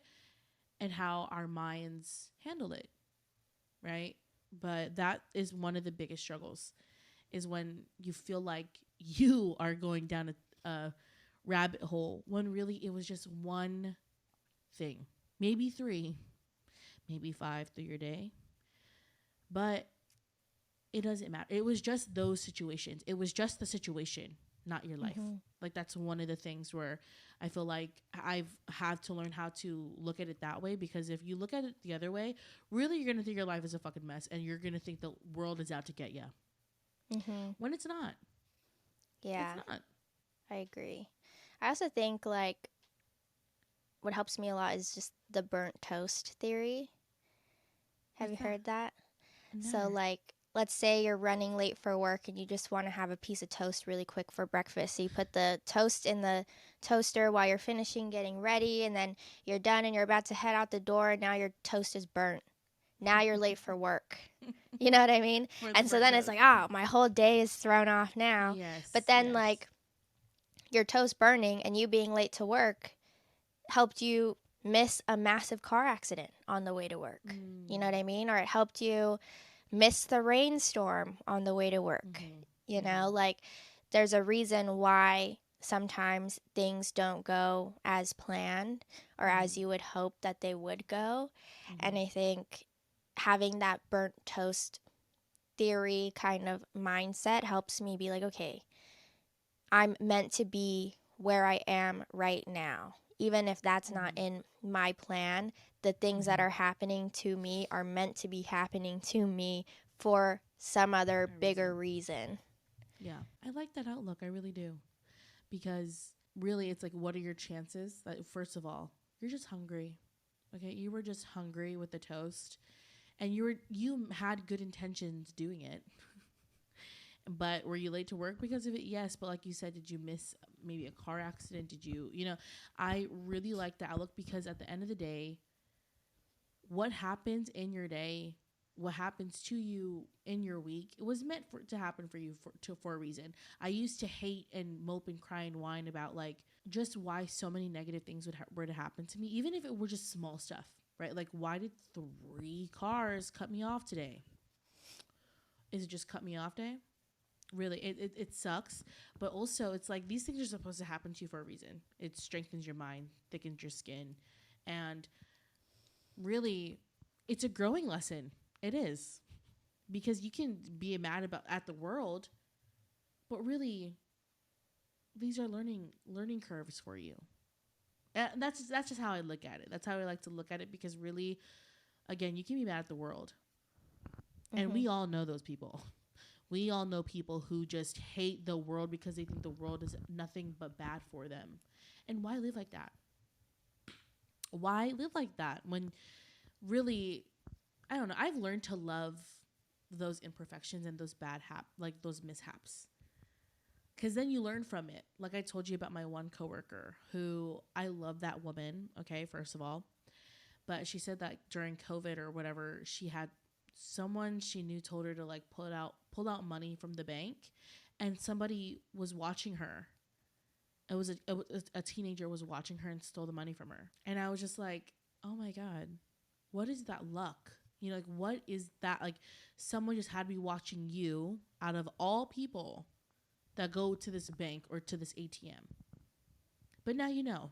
Speaker 1: and how our minds handle it, right? But that is one of the biggest struggles, is when you feel like you are going down a rabbit hole when really it was just one thing, maybe three, maybe five through your day, but it doesn't matter. It was just those situations. It was just the situation, not your life.
Speaker 2: Mm-hmm.
Speaker 1: Like, that's one of the things where I feel like I've had to learn how to look at it that way, because if you look at it the other way, really you're going to think your life is a fucking mess and you're going to think the world is out to get you,
Speaker 2: Mm-hmm.
Speaker 1: when it's not. It's
Speaker 2: Yeah,
Speaker 1: not.
Speaker 2: I agree. I also think like what helps me a lot is just the burnt toast theory. Have
Speaker 1: What's
Speaker 2: you
Speaker 1: that?
Speaker 2: heard that? So,
Speaker 1: No.
Speaker 2: like, let's say you're running late for work and you just want to have a piece of toast really quick for breakfast. So, you put the toast in the toaster while you're finishing getting ready, and then you're done and you're about to head out the door, and now your toast is burnt. Now you're late for work. You know what I mean?
Speaker 1: For the
Speaker 2: And so
Speaker 1: burnt
Speaker 2: then it's
Speaker 1: toast.
Speaker 2: like, oh, my whole day is thrown off now. But
Speaker 1: Yes,
Speaker 2: then,
Speaker 1: yes.
Speaker 2: like, your toast burning and you being late to work helped you miss a massive car accident on the way to work. You know
Speaker 1: Mm.
Speaker 2: what I mean? Or it helped you miss the rainstorm on the way to work.
Speaker 1: Mm-hmm.
Speaker 2: You know,
Speaker 1: Mm-hmm.
Speaker 2: like there's a reason why sometimes things don't go as planned or as
Speaker 1: Mm-hmm.
Speaker 2: you would hope that they would go.
Speaker 1: Mm-hmm.
Speaker 2: And I think having that burnt toast theory kind of mindset helps me be like, okay, I'm meant to be where I am right now. Even if that's not
Speaker 1: Mm-hmm.
Speaker 2: in my plan, the things that
Speaker 1: Mm-hmm.
Speaker 2: are happening to me are meant to be happening to me for some other
Speaker 1: A
Speaker 2: bigger
Speaker 1: reason.
Speaker 2: reason.
Speaker 1: Yeah. I like that outlook. I really do. Because really, it's like, what are your chances that, first of all, you're just hungry. Okay. You were just hungry with the toast, and you had good intentions doing it. But were you late to work because of it? Yes. But like you said, did you miss maybe a car accident? Did I really like the outlook, because at the end of the day, what happens in your day, what happens to you in your week, it was meant to happen for you for a reason. I used to hate and mope and cry and whine about, like, just why so many negative things were to happen to me, even if it were just small stuff, right? Like, why did 3 cars cut me off today? Is it just cut me off day? Really, it sucks. But also, it's like, these things are supposed to happen to you for a reason. It strengthens your mind, thickens your skin, and really, it's a growing lesson. It is, because you can be mad about at the world, but really, these are learning curves for you. That's just how I look at it. That's how I like to look at it, because really, again, you can be mad at the world, and
Speaker 2: Mm-hmm.
Speaker 1: we all know those people. We all know people who just hate the world because they think the world is nothing but bad for them. And why live like that? Why live like that when really, I don't know. I've learned to love those imperfections and those like those mishaps. Because then you learn from it. Like I told you about my one coworker who I love that woman, okay, first of all. But she said that during COVID or whatever, she had someone she knew told her to like pull out money from the bank, and somebody was watching her. A teenager was watching her and stole the money from her. And I was just like, oh my God, what is that luck? You know, like what is that? Like someone just had me watching you out of all people that go to this bank or to this ATM. But now you know,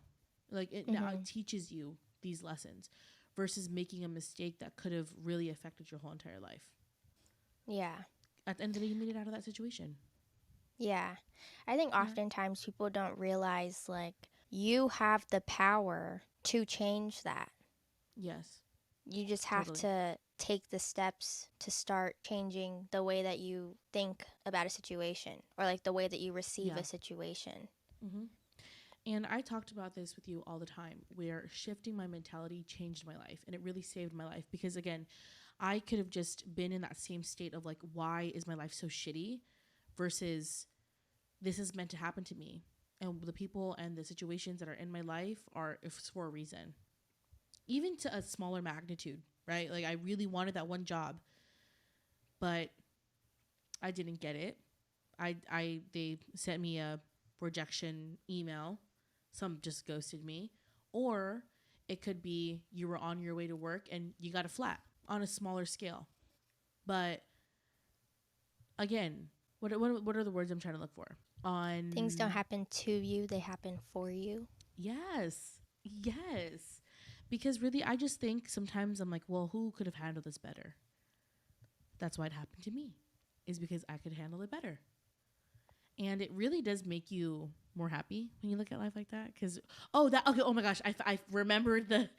Speaker 1: like now it teaches you these lessons versus making a mistake that could have really affected your whole entire life.
Speaker 2: Yeah.
Speaker 1: At the end of the day, you made it out of that situation.
Speaker 2: Yeah. I think oftentimes people don't realize, like, you have the power to change that.
Speaker 1: Yes.
Speaker 2: You just have to take the steps to start changing the way that you think about a situation, or like the way that you receive a situation.
Speaker 1: Mm-hmm. And I talked about this with you all the time, where shifting my mentality changed my life, and it really saved my life. Because again, I could have just been in that same state of like, why is my life so shitty, versus this is meant to happen to me, and the people and the situations that are in my life are for a reason, even to a smaller magnitude, right? Like I really wanted that one job, but I didn't get it. They sent me a rejection email. Some just ghosted me. Or it could be you were on your way to work and you got a flat on a smaller scale. But again, what are the words I'm trying to look for? On
Speaker 2: Things don't happen to you, they happen for you.
Speaker 1: Yes. Because really, I just think sometimes I'm like, well, who could have handled this better? That's why it happened to me, is because I could handle it better. And it really does make you more happy when you look at life like that. Because, oh my gosh, I remembered the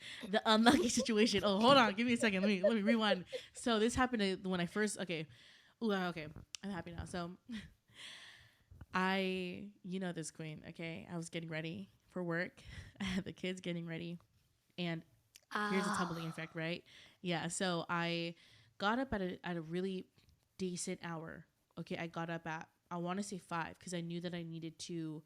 Speaker 1: unlucky situation. Oh, hold on, give me a second. Let me rewind. So this happened when I first, okay, I'm happy now. So you know this queen, okay? I was getting ready for work. I had the kids getting ready. And here's a tumbling effect, right? Yeah, so I got up at a really decent hour. Okay, I got up at, I want to say 5, because I knew that I needed to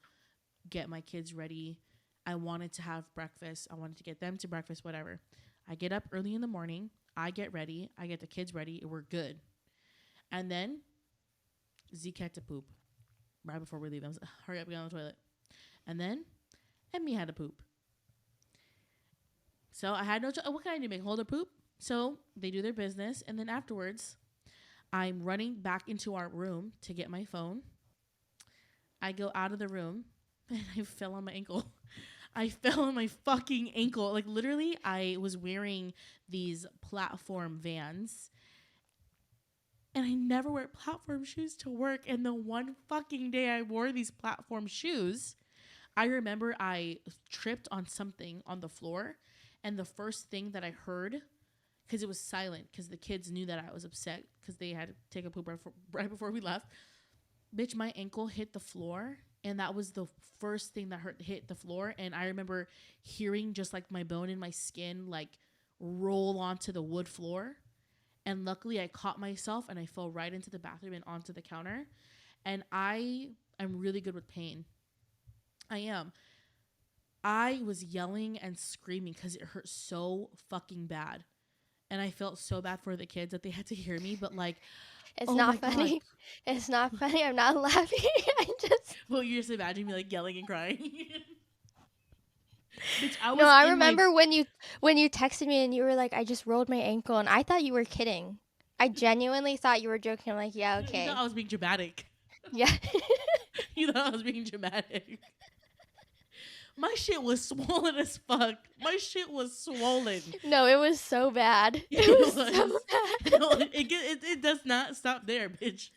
Speaker 1: get my kids ready. I wanted to have breakfast. I wanted to get them to breakfast, whatever. I get up early in the morning. I get ready. I get the kids ready. We're good. And then Zeke had to poop right before we leave. I was like, hurry up, get on the toilet. And then Emmy had to poop. So I had no choice. What can I do? Make hold her poop? So they do their business. And then afterwards, I'm running back into our room to get my phone. I go out of the room and I fell on my ankle. I fell on my fucking ankle. Like literally, I was wearing these platform Vans. And I never wear platform shoes to work. And the one fucking day I wore these platform shoes, I remember I tripped on something on the floor. And the first thing that I heard, because it was silent, because the kids knew that I was upset because they had to take a poop right before we left. Bitch, my ankle hit the floor. And that was the first thing that hit the floor. And I remember hearing just like my bone in my skin like roll onto the wood floor. And luckily I caught myself and I fell right into the bathroom and onto the counter. And I am really good with pain. I am. I was yelling and screaming because it hurt so fucking bad. And I felt so bad for the kids that they had to hear me. But like,
Speaker 2: it's not funny. God. It's not funny. I'm not laughing. I just.
Speaker 1: Well, you just imagine me like yelling and crying. Bitch,
Speaker 2: I remember when you texted me and you were like, I just rolled my ankle, and I thought you were kidding. I genuinely thought you were joking. I'm like, yeah, okay.
Speaker 1: You thought I was being dramatic.
Speaker 2: Yeah.
Speaker 1: You thought I was being dramatic. My shit was swollen as fuck. My shit was swollen.
Speaker 2: No, it was so bad. It was so bad.
Speaker 1: No, it does not stop there, bitch.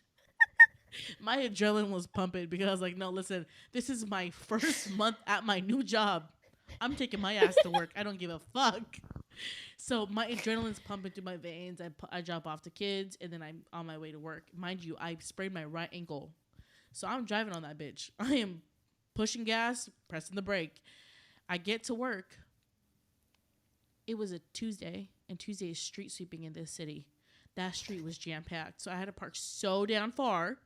Speaker 1: My adrenaline was pumping because I was like, no, listen, this is my first month at my new job. I'm taking my ass to work. I don't give a fuck. So my adrenaline's pumping through my veins. I drop off the kids, and then I'm on my way to work. Mind you, I sprained my right ankle. So I'm driving on that bitch. I am pushing gas, pressing the brake. I get to work. It was a Tuesday, and Tuesday is street sweeping in this city. that street was jam-packed. So I had to park so down far.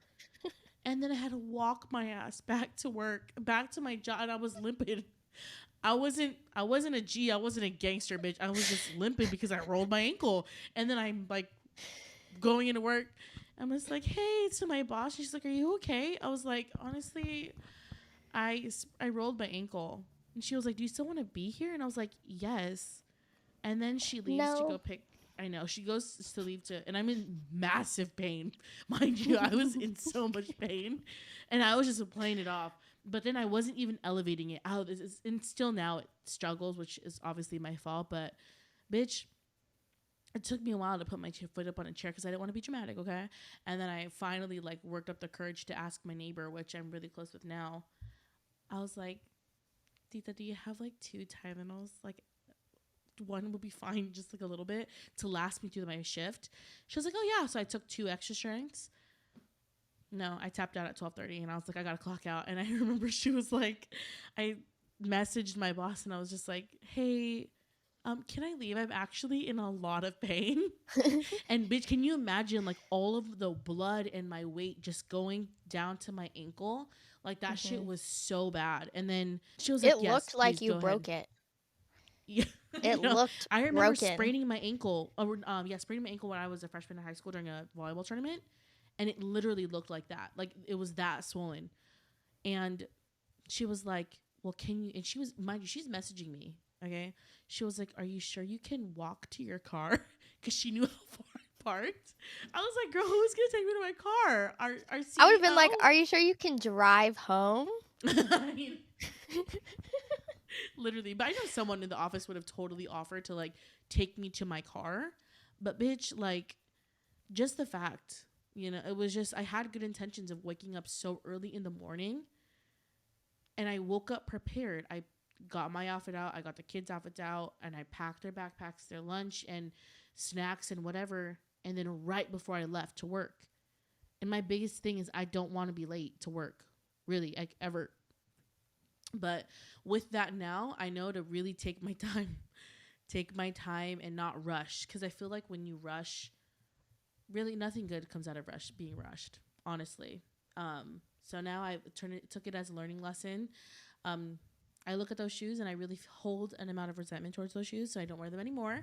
Speaker 1: And then I had to walk my ass back to work, back to my job. And I was limping. I wasn't a G. I wasn't a gangster, bitch. I was just limping because I rolled my ankle. And then I'm like going into work. I'm just like, hey, to my boss. She's like, are you okay? I was like, honestly, I rolled my ankle. And she was like, do you still want to be here? And I was like, yes. And then she leaves to go pick. I know. She goes to leave to. And I'm in massive pain. Mind you, I was in so much pain. And I was just playing it off. But then I wasn't even elevating it out. And still now it struggles, which is obviously my fault. But, bitch, it took me a while to put my foot up on a chair because I didn't want to be dramatic, okay? And then I finally, like, worked up the courage to ask my neighbor, which I'm really close with now. I was like, Tita, do you have, like, 2 Tylenols? Like, one will be fine, just, like, a little bit to last me through my shift. She was like, oh, yeah. So I took 2 extra strengths. No, I tapped out at 12:30, and I was like, I got to clock out. And I remember she was like, I messaged my boss, and I was just like, hey, can I leave? I'm actually in a lot of pain. And, bitch, can you imagine, like, all of the blood and my weight just going down to my ankle? Like, that shit was so bad. And then she was like,
Speaker 2: it looked like you broke it.
Speaker 1: Yeah.
Speaker 2: It looked
Speaker 1: I remember
Speaker 2: broken.
Speaker 1: spraining my ankle. Spraining my ankle when I was a freshman in high school during a volleyball tournament. And it literally looked like that. Like, it was that swollen. And she was like, well, can you? And she was, mind you, she's messaging me. Okay. She was like, are you sure you can walk to your car? Because she knew how far I parked. I was like, girl, who's going to take me to my car? Our CEO?
Speaker 2: I would have been like, are you sure you can drive home?
Speaker 1: I mean, literally. But I know someone in the office would have totally offered to, like, take me to my car. But, bitch, like, just the fact, you know, it was just, I had good intentions of waking up so early in the morning. And I woke up prepared. I got my outfit out. I got the kids' outfits out. And I packed their backpacks, their lunch, and snacks and whatever. And then right before I left to work. And my biggest thing is I don't want to be late to work. Really, like, ever. But with that now, I know to really take my time and not rush. Because I feel like when you rush, really nothing good comes out of being rushed, honestly. So now I took it as a learning lesson. I look at those shoes and I really hold an amount of resentment towards those shoes, so I don't wear them anymore.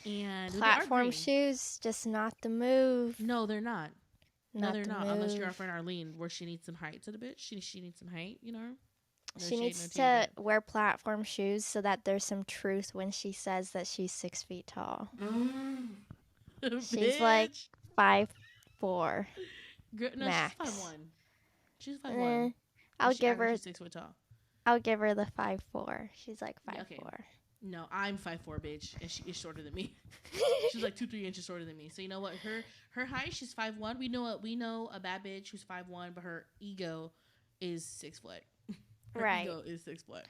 Speaker 1: And
Speaker 2: platform shoes, just not the move.
Speaker 1: No, they're not. No, they're not.
Speaker 2: Move.
Speaker 1: Unless you're our friend Arlene, where she needs some height to the bitch. She needs some height, you know.
Speaker 2: No, she needs to wear platform shoes so that there's some truth when she says that she's 6 feet tall. She's like 5'4".
Speaker 1: No,
Speaker 2: max.
Speaker 1: She's 5'1". She's 5'1".
Speaker 2: I'll give her.
Speaker 1: She's 6 foot tall.
Speaker 2: I'll give her the 5'4". She's like 5'4".
Speaker 1: Okay. No, I'm 5'4", bitch, and she is shorter than me. She's like 2-3 inches shorter than me. So you know what? Her height, she's 5'1". We know a bad bitch who's 5'1", but her ego is 6 foot. Her ego is 6 foot.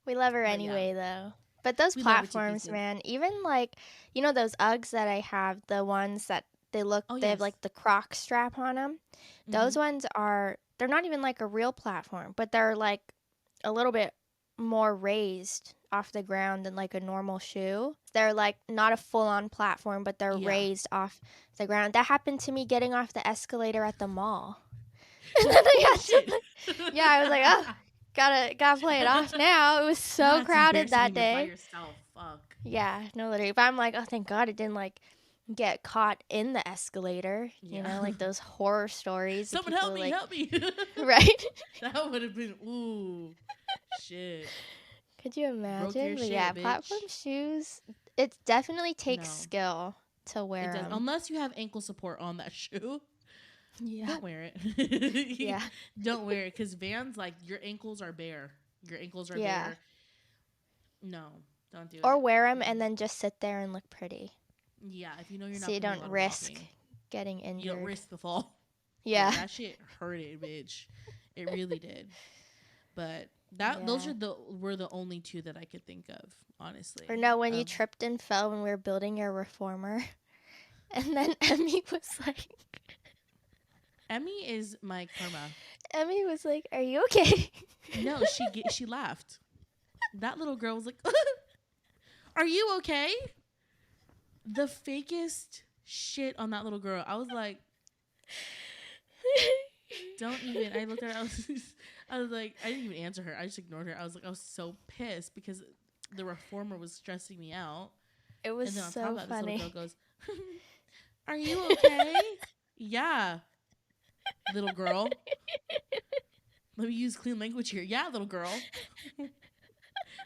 Speaker 2: We love her anyway, though. But those platforms, man, even like, you know, those Uggs that I have, the ones that they have like the Croc strap on them. Mm-hmm. Those ones they're not even like a real platform, but they're like a little bit more raised off the ground than like a normal shoe. They're like not a full-on platform, but they're raised off the ground. That happened to me getting off the escalator at the mall. And then I was like, oh, gotta play it off now. It was so crowded that day.
Speaker 1: By yourself. Fuck.
Speaker 2: Yeah, no, literally. But I'm like, oh, thank God it didn't like get caught in the escalator. You know, like those horror stories.
Speaker 1: Someone help me, help me.
Speaker 2: Right?
Speaker 1: That would have been, ooh, shit.
Speaker 2: Could you imagine? But yeah, platform shoes, it definitely takes skill to wear them.
Speaker 1: Unless you have ankle support on that shoe.
Speaker 2: Yeah.
Speaker 1: Don't wear it.
Speaker 2: Yeah.
Speaker 1: Don't wear it, because Vans, like, your ankles are bare. Your ankles are bare. No, don't do it.
Speaker 2: Or wear them and then just sit there and look pretty.
Speaker 1: Yeah, if you know you're not.
Speaker 2: So you don't risk getting injured.
Speaker 1: You don't risk the fall.
Speaker 2: Yeah.
Speaker 1: That shit hurted, bitch. It really did. But those were the only 2 that I could think of, honestly.
Speaker 2: Or no, when you tripped and fell when we were building your reformer, and then Emmy was like.
Speaker 1: Emmy is my karma.
Speaker 2: Emmy was like, "Are you okay?"
Speaker 1: No, she laughed. That little girl was like, "Are you okay?" The fakest shit on that little girl. I was like, don't even. I looked at her. I was like, I didn't even answer her. I just ignored her. I was like, I was so pissed because the reformer was stressing me out.
Speaker 2: It was
Speaker 1: And then on top
Speaker 2: so
Speaker 1: of that, this
Speaker 2: funny.
Speaker 1: little girl goes, "Are you okay?" Yeah, little girl. Let me use clean language here. Yeah, little girl.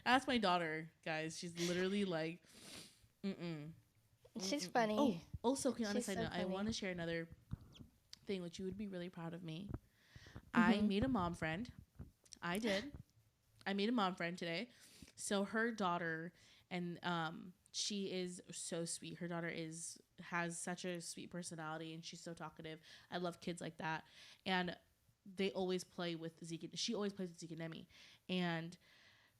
Speaker 1: That's my daughter, guys. She's literally like, mm-mm.
Speaker 2: She's
Speaker 1: Mm-mm-mm. Oh,
Speaker 2: funny.
Speaker 1: also, on a
Speaker 2: She's
Speaker 1: side
Speaker 2: so
Speaker 1: note, I want
Speaker 2: funny.
Speaker 1: to share another thing which you would be really proud of me. I
Speaker 2: Mhm.
Speaker 1: made a mom friend. I did. I made a mom friend today. So her daughter, and she is so sweet. Her daughter has such a sweet personality, and she's so talkative. I love kids like that. And they always play with Zeke. She always plays with Zeke and Emmy, and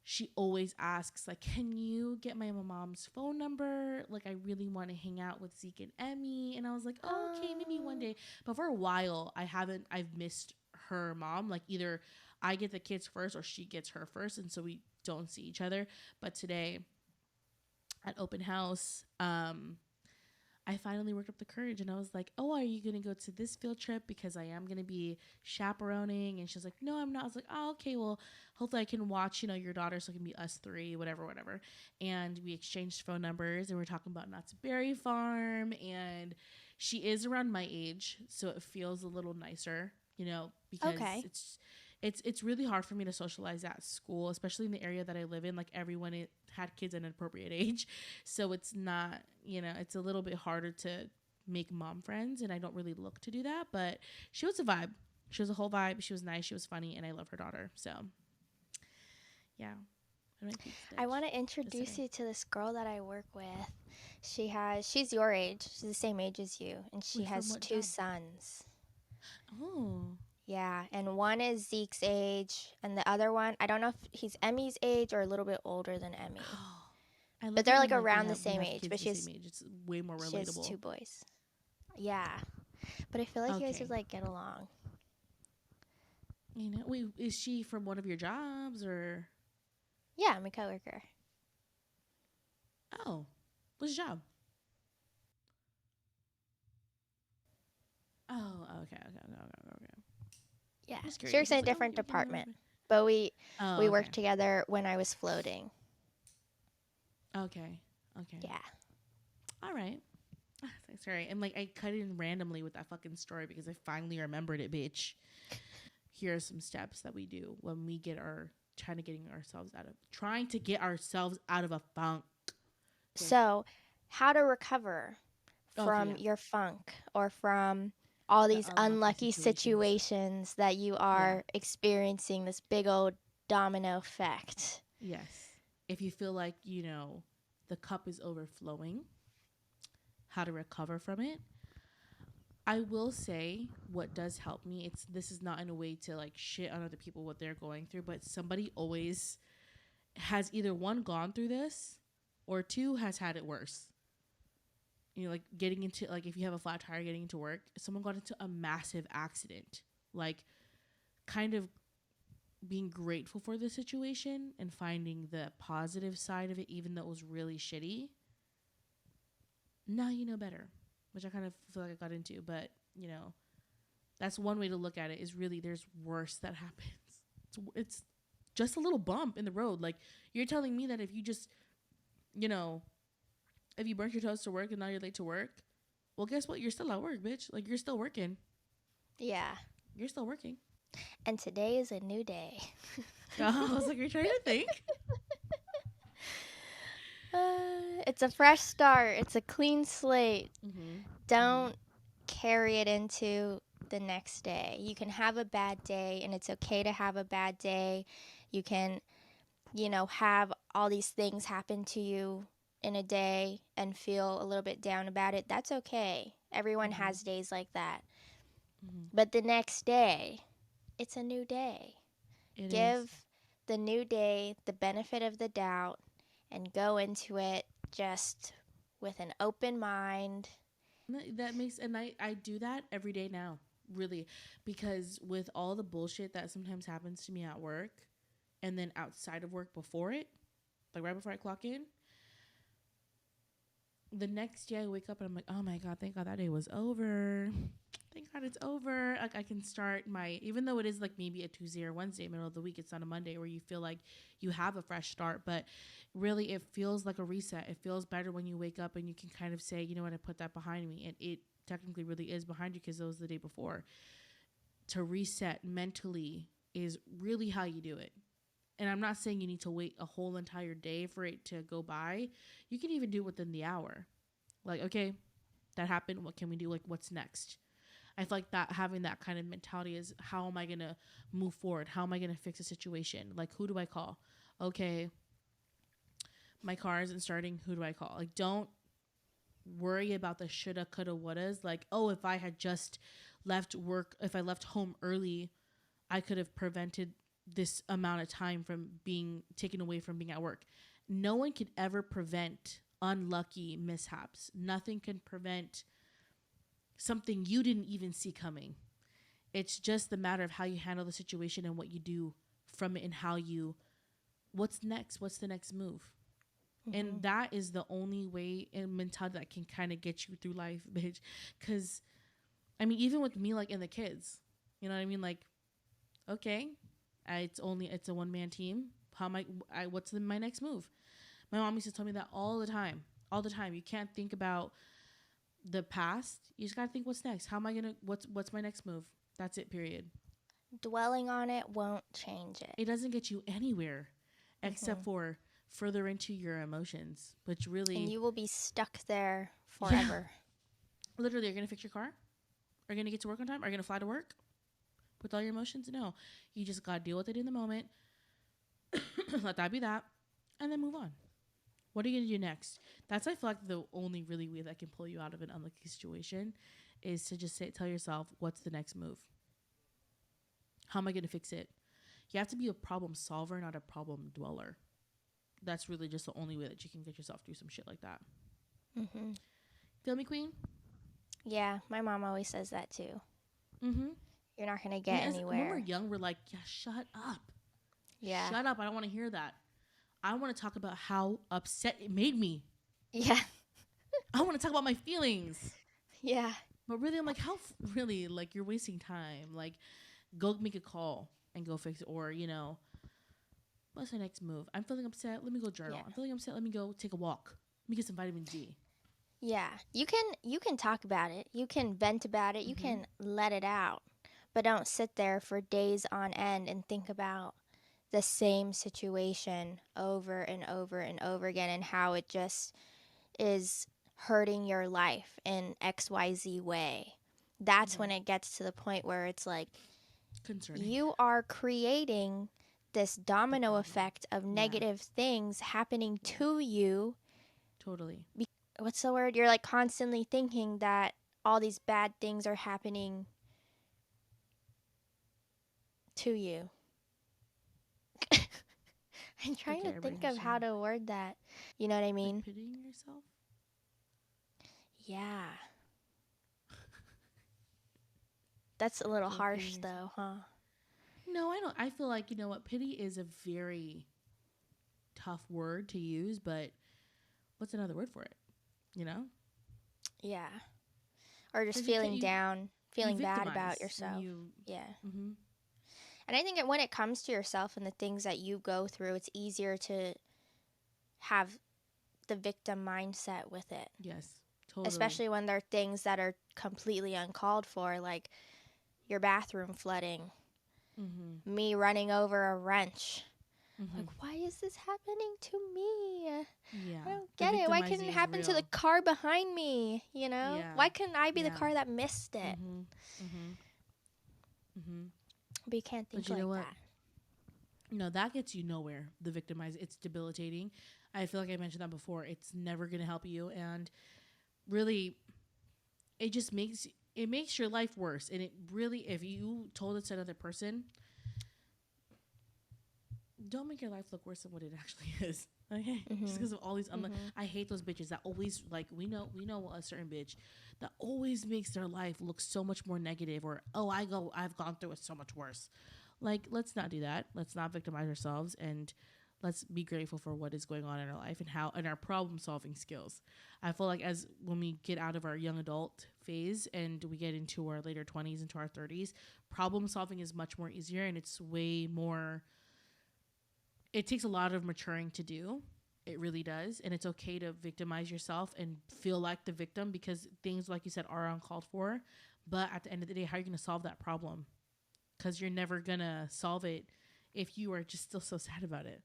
Speaker 1: she always asks like, "Can you get my mom's phone number? Like, I really want to hang out with Zeke and Emmy." And I was like, "Oh, okay, maybe one day." But for a while, I've missed her mom. Like, either I get the kids first or she gets her first, and so we don't see each other. But today at open house, I finally worked up the courage and I was like, "Oh, are you going to go to this field trip? Because I am going to be chaperoning." And she's like, "No, I'm not." I was like, "Oh, okay. Well, hopefully I can watch, your daughter. So it can be us three, whatever, whatever." And we exchanged phone numbers and we're talking about Knott's Berry Farm. And she is around my age. So it feels a little nicer, because
Speaker 2: Okay.
Speaker 1: it's really hard for me to socialize at school, especially in the area that I live in. Like, everyone had kids at an appropriate age, so it's not, it's a little bit harder to make mom friends, and I don't really look to do that. But she was a vibe. She was a whole vibe. She was nice. She was funny, and I love her daughter. So yeah,
Speaker 2: I want to introduce you to this girl that I work with. She's your age. She's the same age as you, and she
Speaker 1: Wait, from
Speaker 2: has
Speaker 1: what
Speaker 2: two
Speaker 1: job?
Speaker 2: sons.
Speaker 1: Oh,
Speaker 2: Yeah, and one is Zeke's age, and the other one, I don't know if he's Emmy's age or a little bit older than Emmy.
Speaker 1: I
Speaker 2: But
Speaker 1: love
Speaker 2: they're
Speaker 1: it
Speaker 2: like
Speaker 1: when like
Speaker 2: around the
Speaker 1: we
Speaker 2: same
Speaker 1: have
Speaker 2: age,
Speaker 1: kids
Speaker 2: but
Speaker 1: the same age. It's way more
Speaker 2: she has
Speaker 1: relatable.
Speaker 2: two boys. Yeah. But I feel like you guys
Speaker 1: Okay.
Speaker 2: would like get along.
Speaker 1: Wait, is she from one of your jobs or?
Speaker 2: Yeah, I'm a coworker.
Speaker 1: Oh, what's your job? Oh, okay.
Speaker 2: Yeah.
Speaker 1: I'm just
Speaker 2: She
Speaker 1: curious.
Speaker 2: works
Speaker 1: I
Speaker 2: in
Speaker 1: was
Speaker 2: a
Speaker 1: like, oh,
Speaker 2: different
Speaker 1: we can remember.
Speaker 2: department. But we
Speaker 1: Oh, okay.
Speaker 2: worked together when I was floating.
Speaker 1: Okay.
Speaker 2: Yeah.
Speaker 1: All right. Sorry. And like, I cut in randomly with that fucking story because I finally remembered it, bitch. Here are some steps that we do when we trying to get ourselves out of a funk. Okay.
Speaker 2: So, how to recover
Speaker 1: Okay,
Speaker 2: from
Speaker 1: yeah.
Speaker 2: your funk or from all
Speaker 1: The
Speaker 2: these
Speaker 1: unlucky
Speaker 2: unlucky
Speaker 1: situations.
Speaker 2: situations that you
Speaker 1: Yeah.
Speaker 2: are experiencing this big old domino effect.
Speaker 1: Yes. If you feel like, the cup is overflowing, how to recover from it. I will say what does help me. This is not in a way to like shit on other people what they're going through, but somebody always has either one gone through this or two has had it worse. Like getting into like if you have a flat tire getting into work, someone got into a massive accident. Like kind of being grateful for the situation and finding the positive side of it even though it was really shitty. Now you know better, which I kind of feel like I got into, but that's one way to look at it is really there's worse that happens. It's just a little bump in the road. Like you're telling me that if you just, if you burnt your toes to work and now you're late to work, well, guess what? You're still at work, bitch. Like you're still working.
Speaker 2: Yeah.
Speaker 1: You're still working.
Speaker 2: And today is a new day.
Speaker 1: I was like, you're trying to think.
Speaker 2: It's a fresh start. It's a clean slate.
Speaker 1: Mm-hmm.
Speaker 2: Don't carry it into the next day. You can have a bad day, and it's okay to have a bad day. You can, have all these things happen to you in a day and feel a little bit down about it. That's okay. Everyone has days like that. But the next day, it's a new day.
Speaker 1: It is.
Speaker 2: Give the new day the benefit of the doubt and go into it just with an open mind.
Speaker 1: That makes, and I do that every day now, really, because with all the bullshit that sometimes happens to me at work and then outside of work before it, like right before I clock in, the next day I wake up and I'm like, oh my God, thank God that day was over. Thank God it's over. Like I can start my, even though it is like maybe a Tuesday or Wednesday, middle of the week, it's not a Monday where you feel like you have a fresh start. But really, it feels like a reset. It feels better when you wake up and you can kind of say, you know what, I put that behind me. And it technically really is behind you because it was the day before. To reset mentally is really how you do it. And I'm not saying you need to wait a whole entire day for it to go by. You can even do it within the hour. Like, okay, that happened. What can we do? Like, what's next? I feel like that having that kind of mentality is how am I going to move forward? How am I going to fix a situation? Like, who do I call? Okay, my car isn't starting. Who do I call? Like, don't worry about the shoulda, coulda, wouldas. Like, oh, if I had just left work, if I left home early, I could have prevented this amount of time from being taken away from being at work. No one can ever prevent unlucky mishaps. Nothing can prevent something you didn't even see coming. It's just the matter of how you handle the situation and what you do from it and how you, what's next? What's the next move? Mm-hmm. And that is the only way and mentality that can kind of get you through life, bitch. Because, I mean, even with me, like, and the kids, you know what I mean? Like, okay, it's a one-man team. How am what's my next move? My mom used to tell me that all the time. You can't think about the past. You just gotta think what's next. How am I gonna? What's my next move? That's it. Period.
Speaker 2: Dwelling on it won't change it.
Speaker 1: It doesn't get you anywhere, except for further into your emotions, which really.
Speaker 2: And you will be stuck there forever.
Speaker 1: Yeah. Literally, you're gonna fix your car. Are you gonna get to work on time? Are you gonna fly to work? With all your emotions? No. You just gotta deal with it in the moment. Let that be that, and then move on. What are you going to do next? That's, I feel like, the only really way that can pull you out of an unlucky situation is to just tell yourself, what's the next move? How am I going to fix it? You have to be a problem solver, not a problem dweller. That's really just the only way that you can get yourself through some shit like that. Mm-hmm. Feel me, queen?
Speaker 2: Yeah, my mom always says that too.
Speaker 1: Mm-hmm.
Speaker 2: You're not going to get anywhere.
Speaker 1: When we're young, we're like, yeah, shut up.
Speaker 2: Yeah.
Speaker 1: Shut up. I don't want to hear that. I want to talk about how upset it made me.
Speaker 2: Yeah.
Speaker 1: I want to talk about my feelings.
Speaker 2: Yeah.
Speaker 1: But really, I'm like, really, like, you're wasting time. Like, go make a call and go fix it. Or, you know, what's the next move? I'm feeling upset. Let me go journal. Yeah. I'm feeling upset. Let me go take a walk. Let me get some vitamin D.
Speaker 2: Yeah. You can talk about it. You can vent about it. You can let it out. But don't sit there for days on end and think about the same situation over and over and over again and how it just is hurting your life in XYZ way. That's when it gets to the point where it's like concerning. You are creating this domino effect of negative things happening to you.
Speaker 1: Totally.
Speaker 2: What's the word? You're like constantly thinking that all these bad things are happening to you. I'm trying to think of how to word that. You know what I mean?
Speaker 1: Like pitying yourself?
Speaker 2: Yeah. That's a little harsh though, huh?
Speaker 1: No, I don't. I feel like, you know what? Pity is a very tough word to use, but what's another word for it? You know?
Speaker 2: Yeah. Or just feeling down, feeling bad about yourself. Yeah. Mm-hmm. And I think when it comes to yourself and the things that you go through, it's easier to have the victim mindset with it.
Speaker 1: Yes, totally.
Speaker 2: Especially when there are things that are completely uncalled for, like your bathroom flooding, me running over a wrench. Like, why is this happening to me?
Speaker 1: Yeah.
Speaker 2: I don't get it. Why couldn't it happen to the car behind me? You know? Yeah. Why couldn't I be the car that missed it? But you can't think like that.
Speaker 1: No, that gets you nowhere. The victimizing, it's debilitating. I feel like I mentioned that before. It's never going to help you, and really, it just makes your life worse. And it really, if you told it to another person, don't make your life look worse than what it actually is. Okay, just because of all these I hate those bitches that always, like, we know a certain bitch that always makes their life look so much more negative, or I've gone through it so much worse. Like, let's not do that. Let's not victimize ourselves, and let's be grateful for what is going on in our life and our problem solving skills. I feel like as when we get out of our young adult phase and we get into our later 20s into our 30s, problem solving is much more easier, and it's way more, it takes a lot of maturing to do. It really does. And it's okay to victimize yourself and feel like the victim, because things, like you said, are uncalled for. But at the end of the day, how are you going to solve that problem? Because you're never going to solve it if you are just still so sad about it.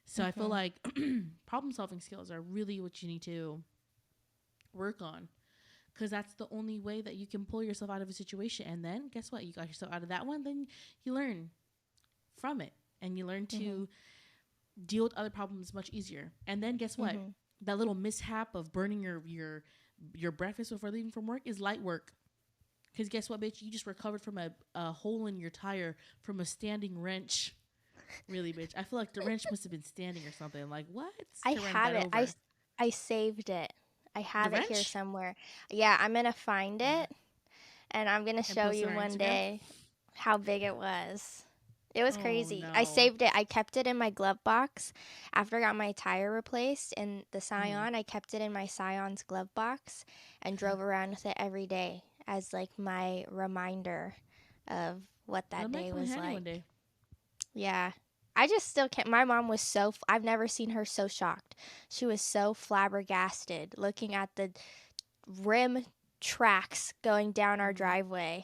Speaker 1: So I feel like problem solving skills are really what you need to work on, because that's the only way that you can pull yourself out of a situation. And then guess what? You got yourself out of that one. Then you learn from it, and you learn to deal with other problems much easier. And then guess what? That little mishap of burning your breakfast before leaving from work is light work. Because guess what, bitch? You just recovered from a hole in your tire from a standing wrench. Really, bitch. I feel like the wrench must have been standing or something. Like, what?
Speaker 2: I have it. I saved it. I have it here somewhere. Yeah, I'm going to find it, and I'm going to show you one day how big it was. It was crazy.
Speaker 1: No.
Speaker 2: I saved it. I kept it in my glove box. After I got my tire replaced in the Scion, I kept it in my Scion's glove box and drove around with it every day as like my reminder of what that day was like.
Speaker 1: One day.
Speaker 2: Yeah. I just still can't. My mom was I've never seen her so shocked. She was so flabbergasted looking at the rim tracks going down our driveway.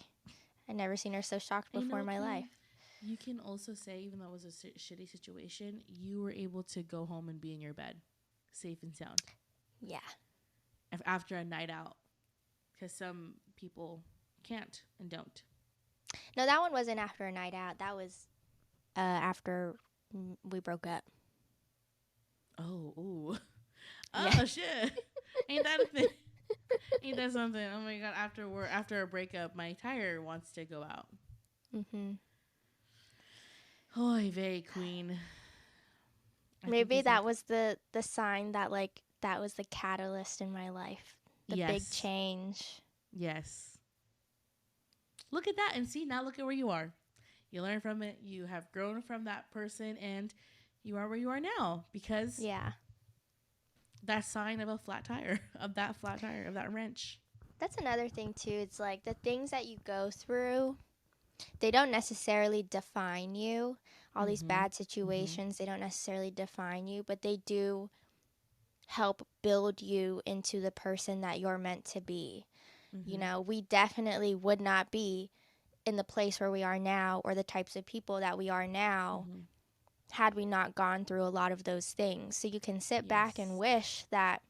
Speaker 2: I've never seen her so shocked before in my life.
Speaker 1: You can also say, even though it was a shitty situation, you were able to go home and be in your bed, safe and sound.
Speaker 2: Yeah.
Speaker 1: After a night out, because some people can't and don't.
Speaker 2: No, that one wasn't after a night out. That was after we broke up.
Speaker 1: Oh, ooh.
Speaker 2: Yeah.
Speaker 1: Oh, shit. Ain't that a thing? Ain't that something? Oh, my God. After a breakup, my tire wants to go out. Oy vey, queen.
Speaker 2: Maybe that was the sign that, like, that was the catalyst in my life. The big change.
Speaker 1: Yes. Look at that, and see, now look at where you are. You learn from it. You have grown from that person, and you are where you are now because that sign of a flat tire, of that wrench.
Speaker 2: That's another thing, too. It's like the things that you go through, they don't necessarily define you. All these bad situations, they don't necessarily define you, but they do help build you into the person that you're meant to be. You know, we definitely would not be in the place where we are now or the types of people that we are now had we not gone through a lot of those things. So you can sit back and wish that,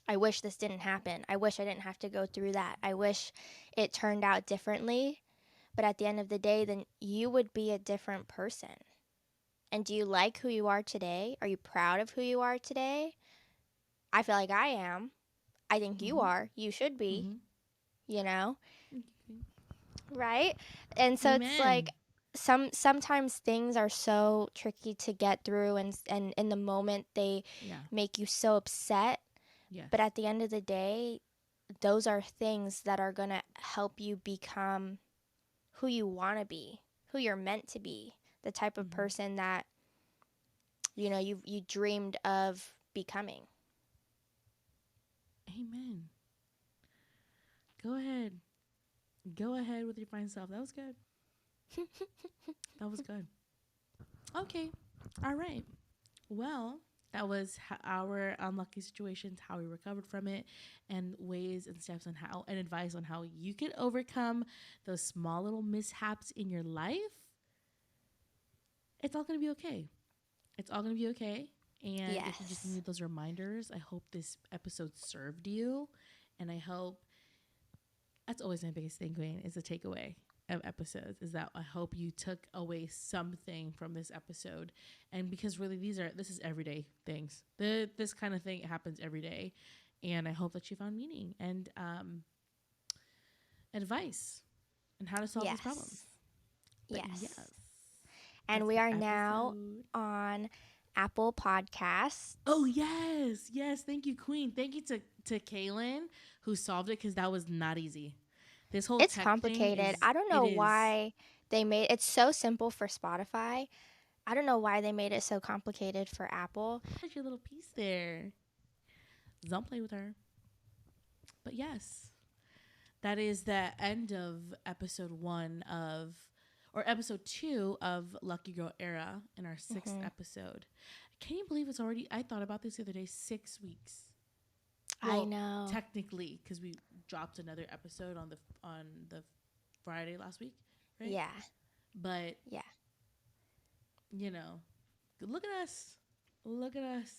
Speaker 2: I wish this didn't happen. I wish I didn't have to go through that. I wish it turned out differently. But at the end of the day, then you would be a different person. And do you like who you are today? Are you proud of who you are today? I feel like I am. I think you are. You should be. You know? Right? And so it's like sometimes things are so tricky to get through, and in the moment they make you so upset. But at the end of the day, those are things that are going to help you become who you want to be, who you're meant to be, the type of person that, you know, you dreamed of becoming.
Speaker 1: Amen. Go ahead. Go ahead with your fine self. That was good. That was good. Okay. All right. Well, that was our unlucky situations, how we recovered from it, and ways and steps on how, and advice on how you can overcome those small little mishaps in your life. It's all going to be okay. It's all going to be okay. And if you just need those reminders, I hope this episode served you. And I hope, that's always my biggest thing, Queen, is the takeaway of episodes, is that I hope you took away something from this episode. And because really this is everyday things. This kind of thing happens every day. And I hope that you found meaning and advice on how to solve these problems. But yes.
Speaker 2: And we are now on Apple Podcasts.
Speaker 1: Oh, yes. Yes. Thank you, Queen. Thank you to Kaelin who solved it, because that was not easy. This whole
Speaker 2: It's complicated. I don't know why they made it's so simple for Spotify. I don't know why they made it so complicated for Apple.
Speaker 1: Put your little piece there. Don't play with her. But yes, that is the end of episode 2 of Lucky Girl Era in our 6th episode. Can you believe it's already, I thought about this the other day, 6 weeks. Well,
Speaker 2: I know.
Speaker 1: Technically, because we dropped another episode on the Friday last week, right?
Speaker 2: Yeah.
Speaker 1: But
Speaker 2: yeah.
Speaker 1: Look at us. Look at us.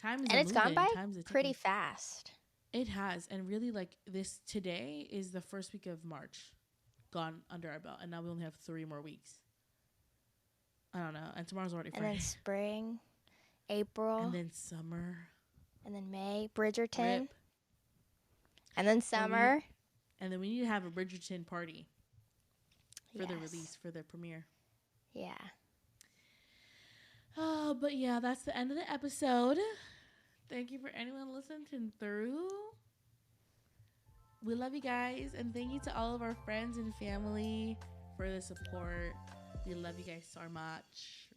Speaker 1: Time is
Speaker 2: And it's gone by
Speaker 1: Time's
Speaker 2: pretty fast.
Speaker 1: It has. And really, like, today is the first week of March gone under our belt. And now we only have 3 more weeks. I don't know. And tomorrow's already Friday.
Speaker 2: And then spring, April.
Speaker 1: And then summer.
Speaker 2: And then May, Bridgerton.
Speaker 1: Rip.
Speaker 2: And then summer.
Speaker 1: And then we need to have a Bridgerton party for the release, for the premiere.
Speaker 2: Yeah.
Speaker 1: Oh, but yeah, that's the end of the episode. Thank you for anyone listening through. We love you guys. And thank you to all of our friends and family for the support. We love you guys so much.